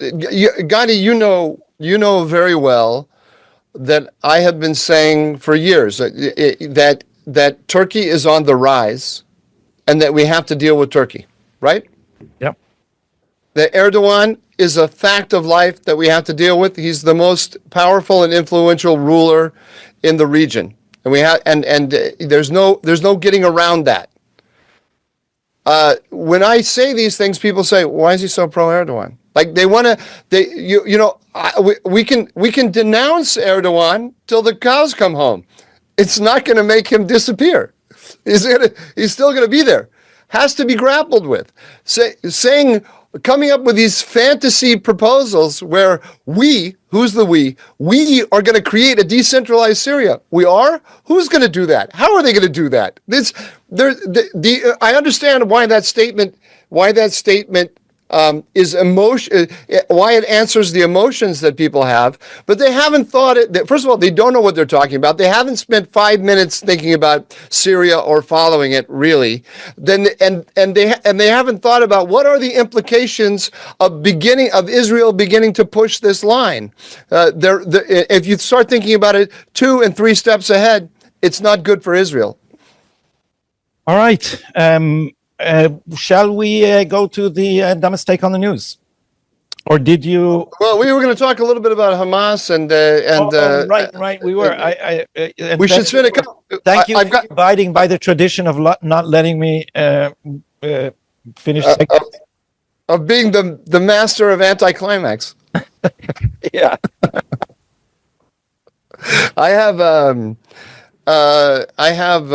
Gadi, you know very well that I have been saying for years that Turkey is on the rise and that we have to deal with Turkey, right?
Yep.
That Erdogan is a fact of life that we have to deal with. He's the most powerful and influential ruler in the region. And there's no getting around that. When I say these things, people say, "Why is he so pro-Erdogan?" Like they want to, we can denounce Erdogan till the cows come home. It's not going to make him disappear. He's still going to be there. Has to be grappled with. Coming up with these fantasy proposals where who's the we are going to create a decentralized Syria. We are? Who's going to do that? How are they going to do that? I understand why that statement is emotion, why it answers the emotions that people have, but they haven't thought it. First of all, they don't know what they're talking about. They haven't spent 5 minutes thinking about Syria or following it really. And they haven't thought about what are the implications of Israel beginning to push this line. If you start thinking about it 2 and 3 steps ahead, it's not good for Israel.
All right. Shall we go to the dumbest take on the news? Or did you?
Well, we were going to talk a little bit about Hamas and
right. We were.
We should spend a couple.
Thank you for abiding by the tradition of not letting me finish
of being the master of anticlimax.
Yeah.
I have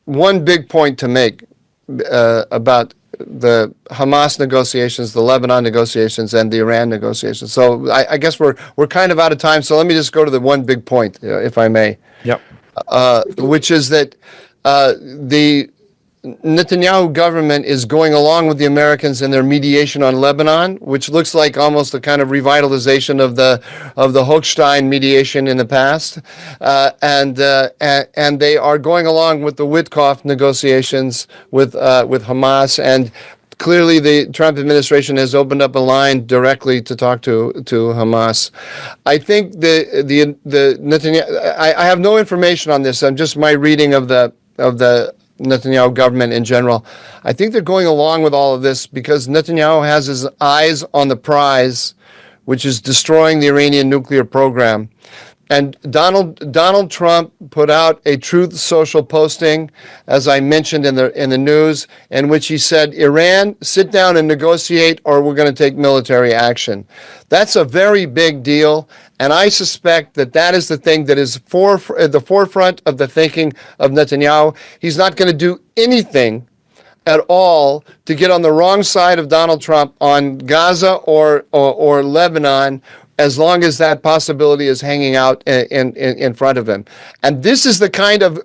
one big point to make about the Hamas negotiations, the Lebanon negotiations, and the Iran negotiations. So I guess we're kind of out of time. So let me just go to the one big point, if I may.
Yep.
Which is that the Netanyahu government is going along with the Americans in their mediation on Lebanon, which looks like almost a kind of revitalization of the Hochstein mediation in the past, and they are going along with the Witkoff negotiations with Hamas, and clearly the Trump administration has opened up a line directly to talk to Hamas. I think the Netanyahu. I have no information on this. I'm just my reading of the Netanyahu government in general. I think they're going along with all of this because Netanyahu has his eyes on the prize, which is destroying the Iranian nuclear program. And Donald Trump put out a Truth Social posting, as I mentioned in the news, in which he said, "Iran, sit down and negotiate, or we're going to take military action." That's a very big deal, and I suspect that is the thing that is at the forefront of the thinking of Netanyahu. He's not going to do anything at all to get on the wrong side of Donald Trump on Gaza or Lebanon, as long as that possibility is hanging out in front of him. And this is the kind of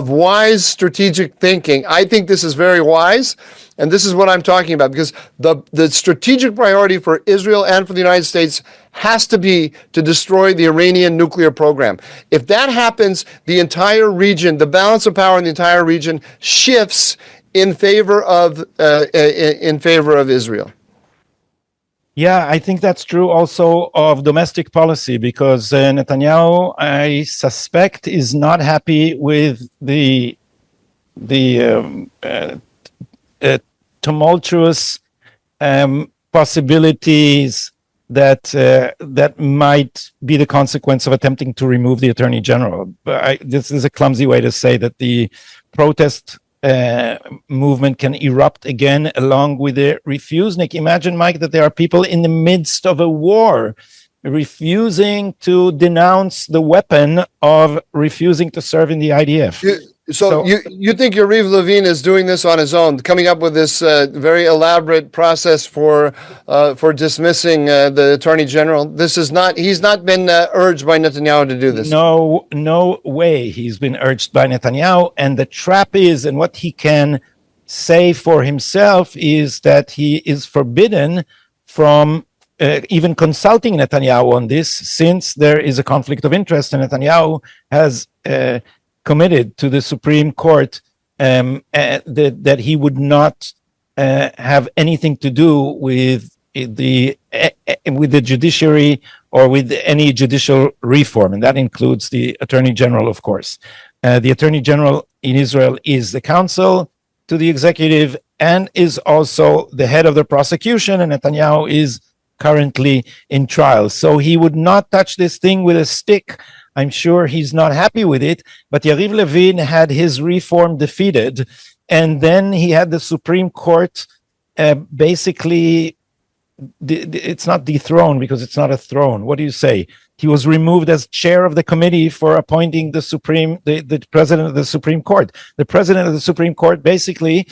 wise strategic thinking. I think this is very wise, and this is what I'm talking about, because the strategic priority for Israel and for the United States has to be to destroy the Iranian nuclear program. If that happens, the entire region, the balance of power in the entire region shifts in favor of Israel.
Yeah, I think that's true also of domestic policy, because Netanyahu, I suspect, is not happy with the tumultuous possibilities that might be the consequence of attempting to remove the Attorney General. But this is a clumsy way to say that the protest movement can erupt again along with the refusnik. Imagine, Mike, that there are people in the midst of a war refusing to denounce the weapon of refusing to serve in the IDF.
You think Yariv Levin is doing this on his own, coming up with this very elaborate process for dismissing the Attorney General? This is not. He's not been urged by Netanyahu to do this.
No way. He's been urged by Netanyahu, and the trap is, and what he can say for himself is that he is forbidden from even consulting Netanyahu on this, since there is a conflict of interest, and Netanyahu has committed to the Supreme Court that he would not have anything to do with the judiciary or with any judicial reform, and that includes the Attorney General, of course. The Attorney General in Israel is the counsel to the executive and is also the head of the prosecution, and Netanyahu is currently in trial. So he would not touch this thing with a stick. I'm sure he's not happy with it, but Yariv Levin had his reform defeated, and then he had the Supreme Court basically, it's not dethroned because it's not a throne. What do you say? He was removed as chair of the committee for appointing the president of the Supreme Court. The president of the Supreme Court basically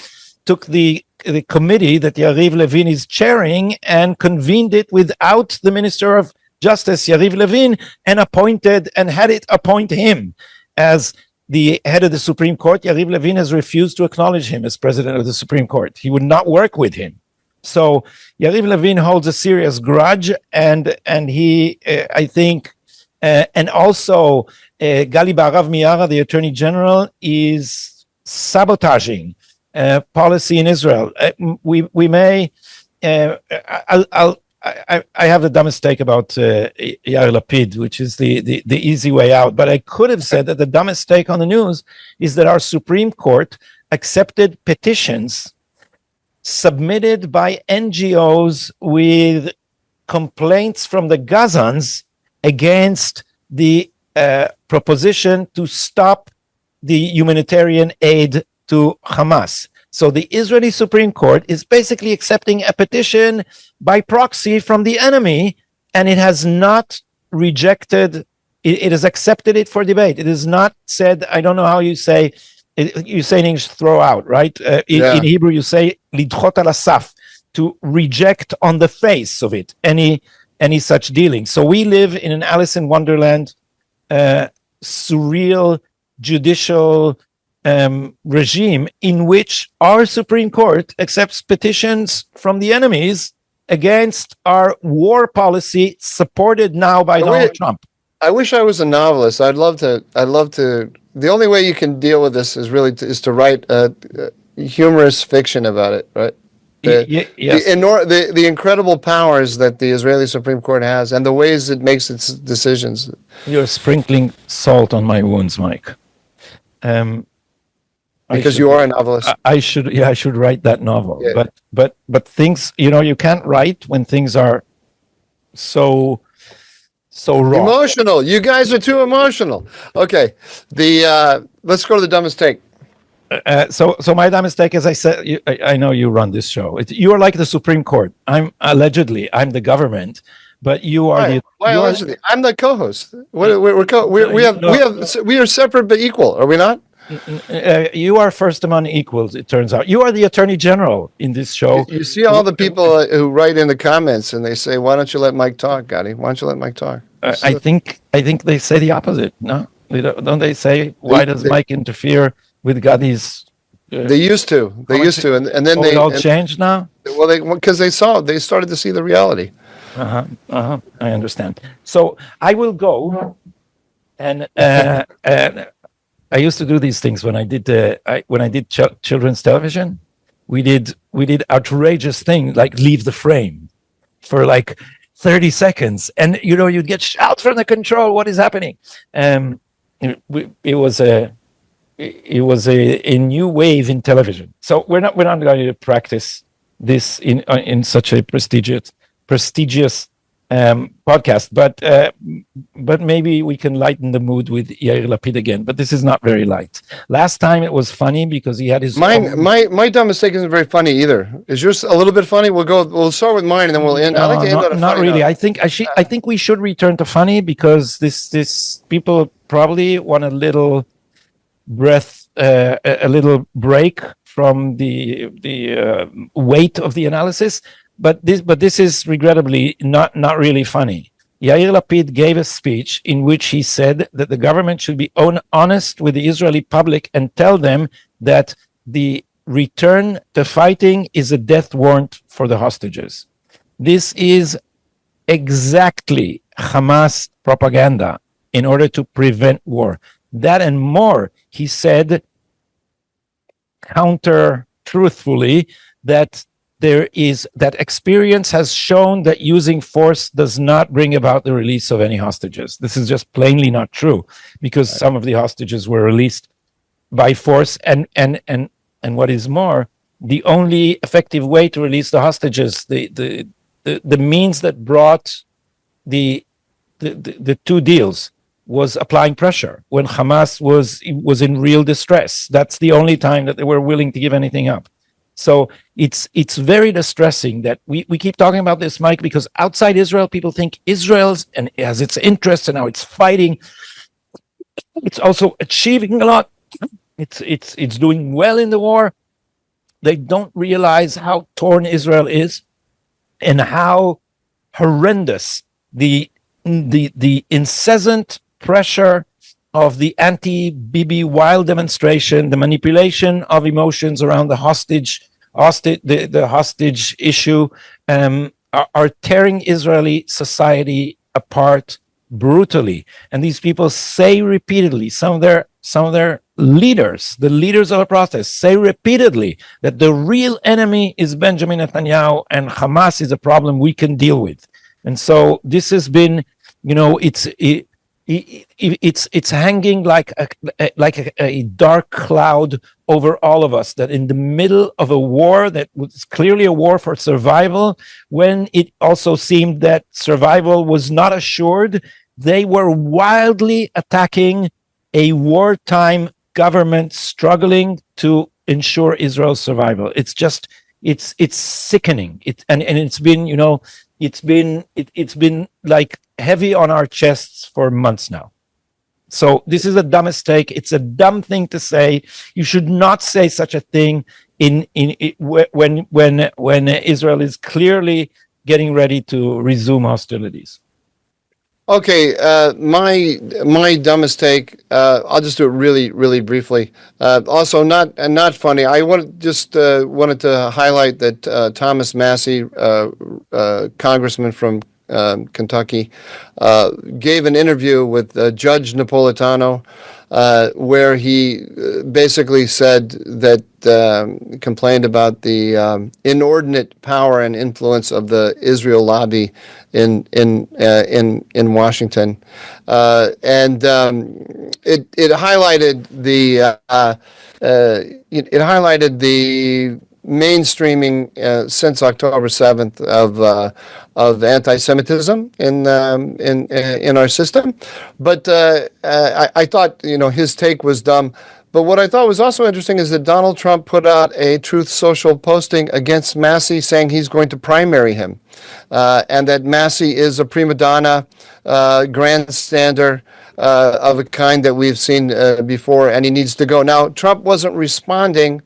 took the committee that Yariv Levin is chairing and convened it without the Minister of Justice, Yariv Levin, and had it appoint him as the head of the Supreme Court. Yariv Levin has refused to acknowledge him as president of the Supreme Court. He would not work with him. So Yariv Levin holds a serious grudge, and he, I think, and also Gali Baharav Miara, the Attorney General, is sabotaging policy in Israel. We may. I have the dumbest take about Yair Lapid, which is the easy way out. But I could have said that the dumbest take on the news is that our Supreme Court accepted petitions submitted by NGOs with complaints from the Gazans against the proposition to stop the humanitarian aid to Hamas. So the Israeli Supreme Court is basically accepting a petition by proxy from the enemy, and it has not rejected, it has accepted it for debate. It has not said, I don't know how you say, you say in English, throw out, right? In Hebrew, you say, lidchot al asaf, to reject on the face of it, any such dealing. So we live in an Alice in Wonderland, surreal judicial regime in which our Supreme Court accepts petitions from the enemies against our war policy, supported now by Donald Trump.
I wish I was a novelist. I'd love to. The only way you can deal with this is to write humorous fiction about it, right?
Yes.
The incredible powers that the Israeli Supreme Court has and the ways it makes its decisions.
You're sprinkling salt on my wounds, Mike.
Because you are a novelist.
I should write that novel. Yeah. But things, you can't write when things are so raw.
Emotional. You guys are too emotional. Okay. Let's go to the dumbest take.
So my dumbest take, as I said, I know you run this show. You are like the Supreme Court. I'm the government, but you are
Why allegedly? I'm the co-host. We are separate but equal. Are we not?
You are first among equals, it turns out. You are the Attorney General in this show.
You see all the people who write in the comments and they say, why don't you let Mike talk, Gotti? Why don't you let Mike talk?
I think they say the opposite. No, don't they say, why does Mike interfere with Gotti's?
They used to, and then
it all changed now.
Well, because they started to see the reality.
I understand. So I will go, and I used to do these things when I did children's television. We did outrageous things like leave the frame for like 30 seconds, and you'd get shouts from the control. What is happening? It was a new wave in television. So we're not going to practice this in such a prestigious podcast. But maybe we can lighten the mood with Yair Lapid again. But this is not very light. Last time it was funny because he had his
my dumb mistake isn't very funny either. Is yours a little bit funny? We'll start with mine and then we'll end. I like to end on a
not
funny
really.
note.
I think we should return to funny because this people probably want a little breath, a little break from the weight of the analysis. But this is regrettably not really funny. Yair Lapid gave a speech in which he said that the government should be honest with the Israeli public and tell them that the return to fighting is a death warrant for the hostages. This is exactly Hamas propaganda in order to prevent war. That and more, he said, counter-truthfully, that that experience has shown that using force does not bring about the release of any hostages. This is just plainly not true, because some of the hostages were released by force, and what is more, the only effective way to release the hostages, the means that brought the two deals was applying pressure when Hamas was in real distress. That's the only time that they were willing to give anything up. So it's very distressing that we keep talking about this, Mike, because outside Israel, people think Israel's and has its interests and now it's fighting. It's also achieving a lot. It's doing well in the war. They don't realize how torn Israel is and how horrendous the incessant pressure of the anti-Bibi wild demonstration, the manipulation of emotions around the hostage issue, are tearing Israeli society apart brutally. And these people say repeatedly, some of their leaders, the leaders of the protest, say repeatedly that the real enemy is Benjamin Netanyahu and Hamas is a problem we can deal with. And so this has been, it's hanging like a dark cloud over all of us, that in the middle of a war that was clearly a war for survival, when it also seemed that survival was not assured, they were wildly attacking a wartime government struggling to ensure Israel's survival. It's just it's sickening. And it's been it's been like heavy on our chests for months now. So this is a dumb mistake. It's a dumb thing to say. You should not say such a thing when Israel is clearly getting ready to resume hostilities.
Okay, my dumb mistake. I'll just do it really briefly. Also, not funny. I wanted to highlight that Thomas Massey, congressman from Kentucky, gave an interview with Judge Napolitano, where he basically said that complained about the inordinate power and influence of the Israel lobby in Washington, and it highlighted the mainstreaming since October 7th of anti-Semitism in our system, but I thought his take was dumb. But what I thought was also interesting is that Donald Trump put out a Truth Social posting against Massey, saying he's going to primary him, and that Massey is a prima donna, grandstander of a kind that we've seen before, and he needs to go. Now, Trump wasn't responding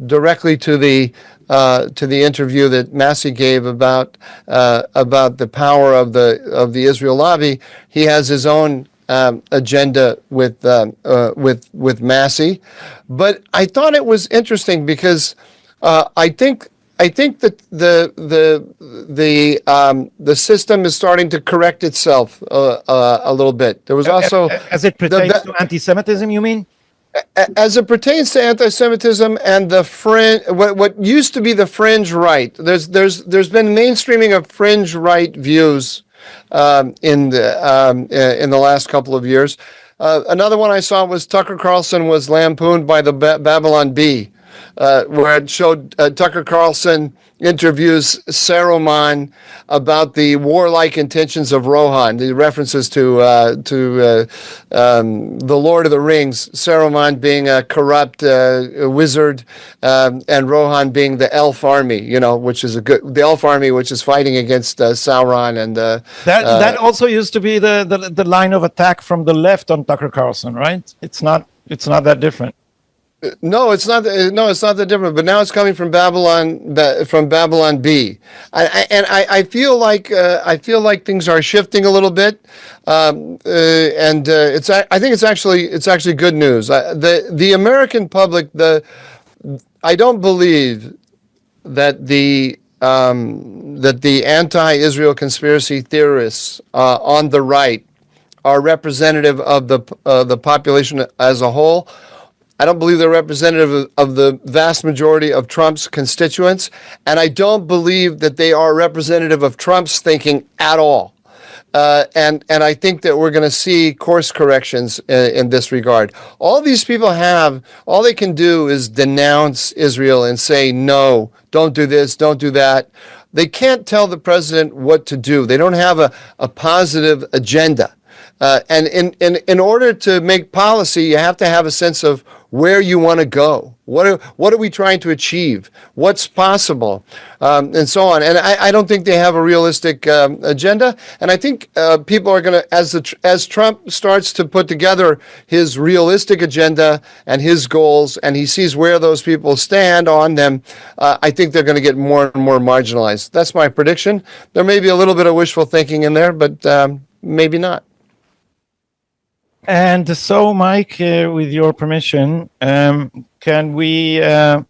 directly to the interview that Massey gave about the power of the Israel lobby. He has his own agenda with Massey, but I thought it was interesting because I think that the system is starting to correct itself a little bit. There was also,
as it pertains to anti-Semitism, you mean?
As it pertains to anti-Semitism and the fringe, what used to be the fringe right, there's been mainstreaming of fringe right views in the last couple of years. Another one I saw was Tucker Carlson was lampooned by the Babylon Bee, where it showed Tucker Carlson interviews Saruman about the warlike intentions of Rohan. The references to the Lord of the Rings, Saruman being a corrupt wizard, and Rohan being the elf army, which is the elf army, which is fighting against Sauron. And
that also used to be the line of attack from the left on Tucker Carlson, right? It's not that different.
No, it's not. No, it's not that different. But now it's coming from Babylon B, I feel like things are shifting a little bit, and I think it's actually good news. The American public, I don't believe that the anti-Israel conspiracy theorists on the right are representative of the population as a whole. I don't believe they're representative of the vast majority of Trump's constituents, and I don't believe that they are representative of Trump's thinking at all. And I think that we're going to see course corrections in this regard. All these people all they can do is denounce Israel and say, no, don't do this, don't do that. They can't tell the president what to do. They don't have a positive agenda. And in order to make policy, you have to have a sense of where you want to go. What are we trying to achieve? What's possible? And so on. And I don't think they have a realistic agenda. And I think people are going to, as Trump starts to put together his realistic agenda and his goals, and he sees where those people stand on them, I think they're going to get more and more marginalized. That's my prediction. There may be a little bit of wishful thinking in there, but maybe not.
And so, Mike, with your permission, can we talk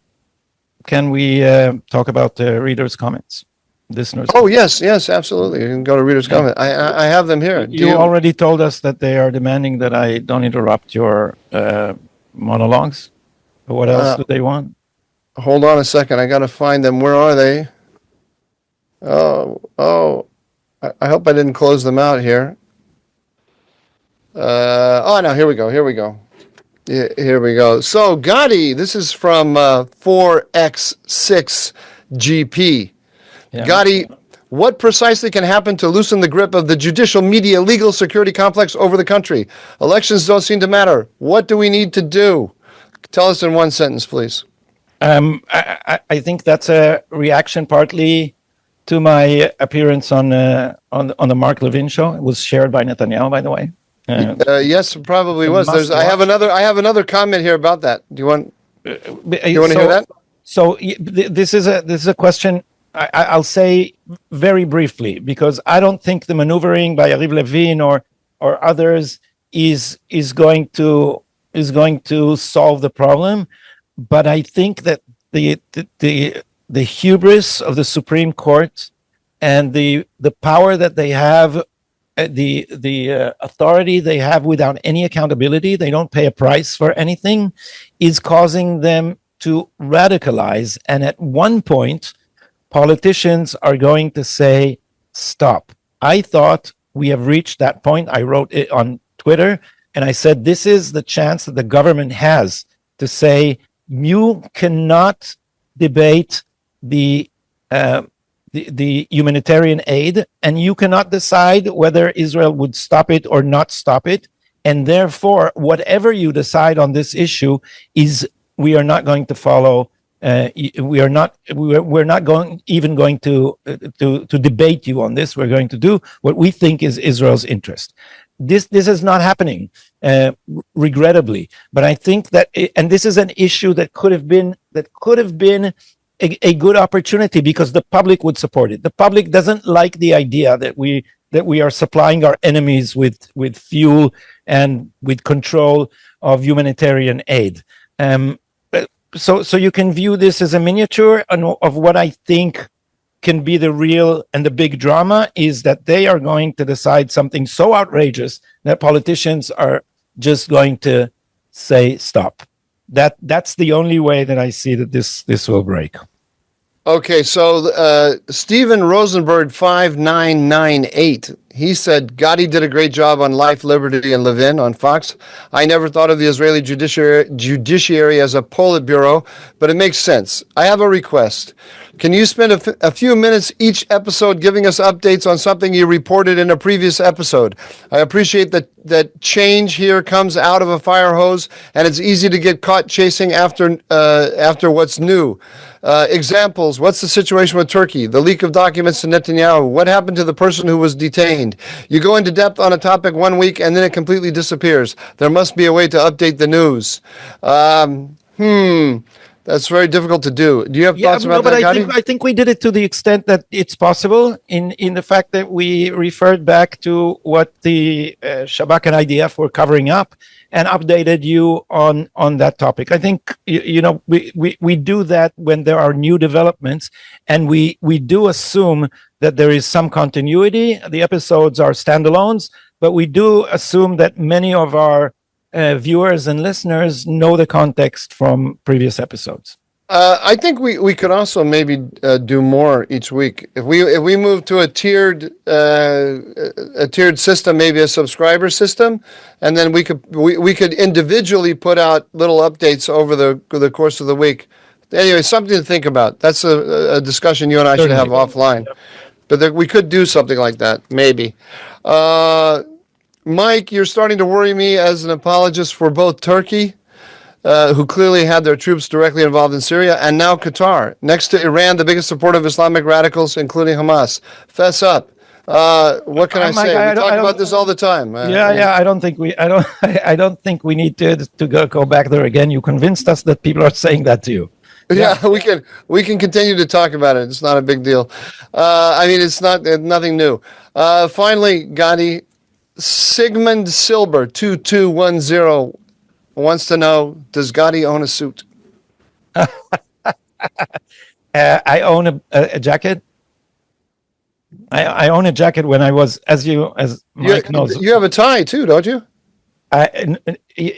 about the readers' comments, listeners?
Oh yes, absolutely. You can go to readers' comment. I have them here.
You already told us that they are demanding that I don't interrupt your monologues. But what else do they want?
Hold on a second. I got to find them. Where are they? Oh! I hope I didn't close them out here. No, here we go. Here we go. So, Gotti, this is from 4x6GP. Yeah. Gotti, what precisely can happen to loosen the grip of the judicial, media, legal security complex over the country? Elections don't seem to matter. What do we need to do? Tell us in one sentence, please.
I think that's a reaction partly to my appearance on the Mark Levin show. It was shared by Netanyahu, by the way.
Yes, probably was. I have another comment here about that. Do you want to hear that?
So this is a question. I'll say very briefly, because I don't think the maneuvering by Yariv Levin or others is going to solve the problem. But I think that the hubris of the Supreme Court and the power that they have, the authority they have without any accountability, they don't pay a price for anything, is causing them to radicalize. And at one point, politicians are going to say, stop. I thought we have reached that point. I wrote it on Twitter, and I said, this is the chance that the government has to say, you cannot debate the humanitarian aid, and you cannot decide whether Israel would stop it or not stop it. And therefore, whatever you decide on this issue is, we are not going to follow. We're not going to debate you on this. We're going to do what we think is Israel's interest. This is not happening, regrettably. But I think that, and this is an issue that could have been a good opportunity, because the public would support it. The public doesn't like the idea that we are supplying our enemies with fuel and with control of humanitarian aid. So you can view this as a miniature of what I think can be the real and the big drama, is that they are going to decide something so outrageous that politicians are just going to say stop. That's the only way that I see that this will break.
Okay, so Stephen Rosenberg 5998, he said Gotti did a great job on Life, Liberty, and Levin on Fox. I never thought of the Israeli judiciary as a Politburo, but it makes sense. I have a request. Can you spend a few minutes each episode giving us updates on something you reported in a previous episode? I appreciate that change here comes out of a fire hose, and it's easy to get caught chasing after what's new. Examples: what's the situation with Turkey? The leak of documents to Netanyahu? What happened to the person who was detained? You go into depth on a topic 1 week and then it completely disappears. There must be a way to update the news. That's very difficult to do. Do you have thoughts about that, Gotti?
I think we did it to the extent that it's possible in the fact that we referred back to what the Shabak and IDF were covering up and updated you on that topic. I think we do that when there are new developments, and we do assume that there is some continuity. The episodes are standalones, but we do assume that many of our viewers and listeners know the context from previous episodes.
I think we could also maybe do more each week. If we move to a tiered system, maybe a subscriber system, and then we could individually put out little updates over the course of the week. Anyway, something to think about. That's a discussion you and I should have offline. But we could do something like that, maybe. Mike, you're starting to worry me as an apologist for both Turkey, who clearly had their troops directly involved in Syria, and now Qatar, next to Iran, the biggest supporter of Islamic radicals, including Hamas. Fess up. What can I say? We talk about this all the time.
I don't think I don't think we need to go back there again. You convinced us that people are saying that to you.
Yeah, we can continue to talk about it. It's not a big deal. I mean, it's nothing new. Finally, Gandhi, Sigmund Silber 2210 wants to know: does Gotti own a suit?
I own a jacket. I own a jacket when I was, as Mike knows.
You have a tie too, don't you?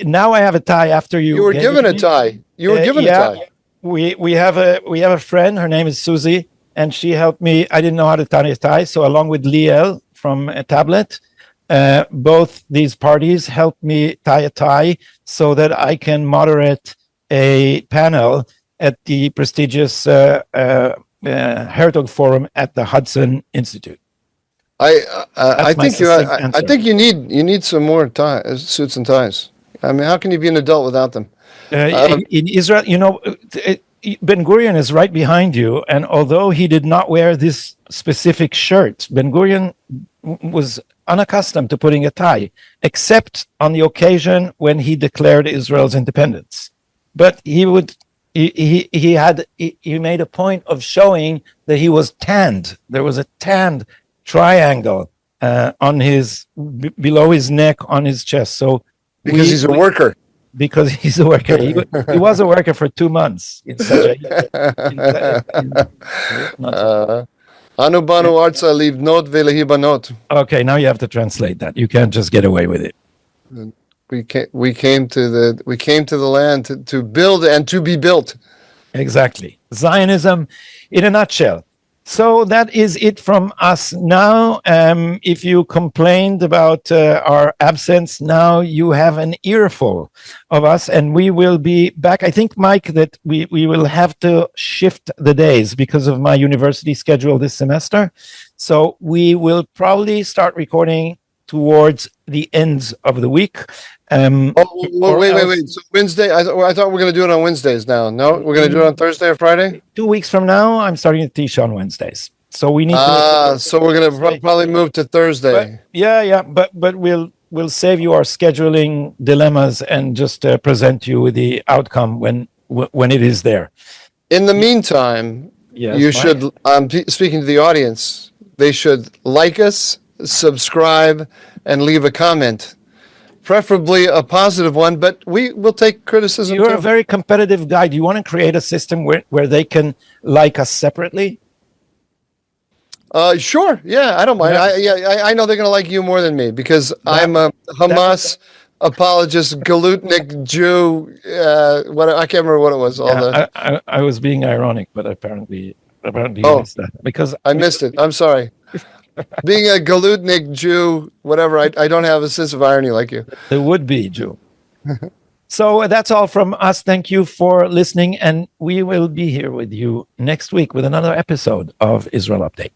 Now I have a tie after you.
You were given a tie. You were given a tie.
We have a friend. Her name is Susie, and she helped me. I didn't know how to tie a tie, so along with Liel from a tablet. Both these parties helped me tie a tie so that I can moderate a panel at the prestigious Herzog Forum at the Hudson Institute.
I think you need some more suits and ties. I mean, how can you be an adult without them?
In Israel, Ben Gurion is right behind you, and although he did not wear this specific shirt, Ben Gurion was unaccustomed to putting a tie, except on the occasion when he declared Israel's independence. But he made a point of showing that he was tanned. There was a tanned triangle on below his neck on his chest. So
because he's a worker.
Because he's a worker. He was a worker for 2 months.
Anu banu arza livnot velehibanot.
Okay, now you have to translate that. You can't just get away with it.
We came to the land to build and to be built.
Exactly. Zionism in a nutshell. So that is it from us now. If you complained about our absence, now you have an earful of us, and we will be back. I think, Mike, that we will have to shift the days because of my university schedule this semester. So we will probably start recording towards the ends of the week.
Wait. So Wednesday? I thought we were going to do it on Wednesdays now. No, we're going to do it on Thursday or Friday?
2 weeks from now, I'm starting to teach on Wednesdays. So we need
so we're going to probably move to Thursday.
But we'll save you our scheduling dilemmas and just present you with the outcome when it is there.
In the meantime, you should, speaking to the audience, they should like us, subscribe, and leave a comment. Preferably a positive one, but we will take criticism.
You're a very competitive guy. Do you want to create a system where they can like us separately?
Sure. Yeah, I don't mind. I know they're going to like you more than me because I'm a Hamas apologist, Galutnik Jew. I can't remember what it was.
I was being ironic, but apparently Do you miss that? Because
I missed it. I'm sorry. Being a Galudnik Jew, whatever, I don't have a sense of irony like you.
the would-be Jew. So that's all from us. Thank you for listening, and we will be here with you next week with another episode of Israel Update.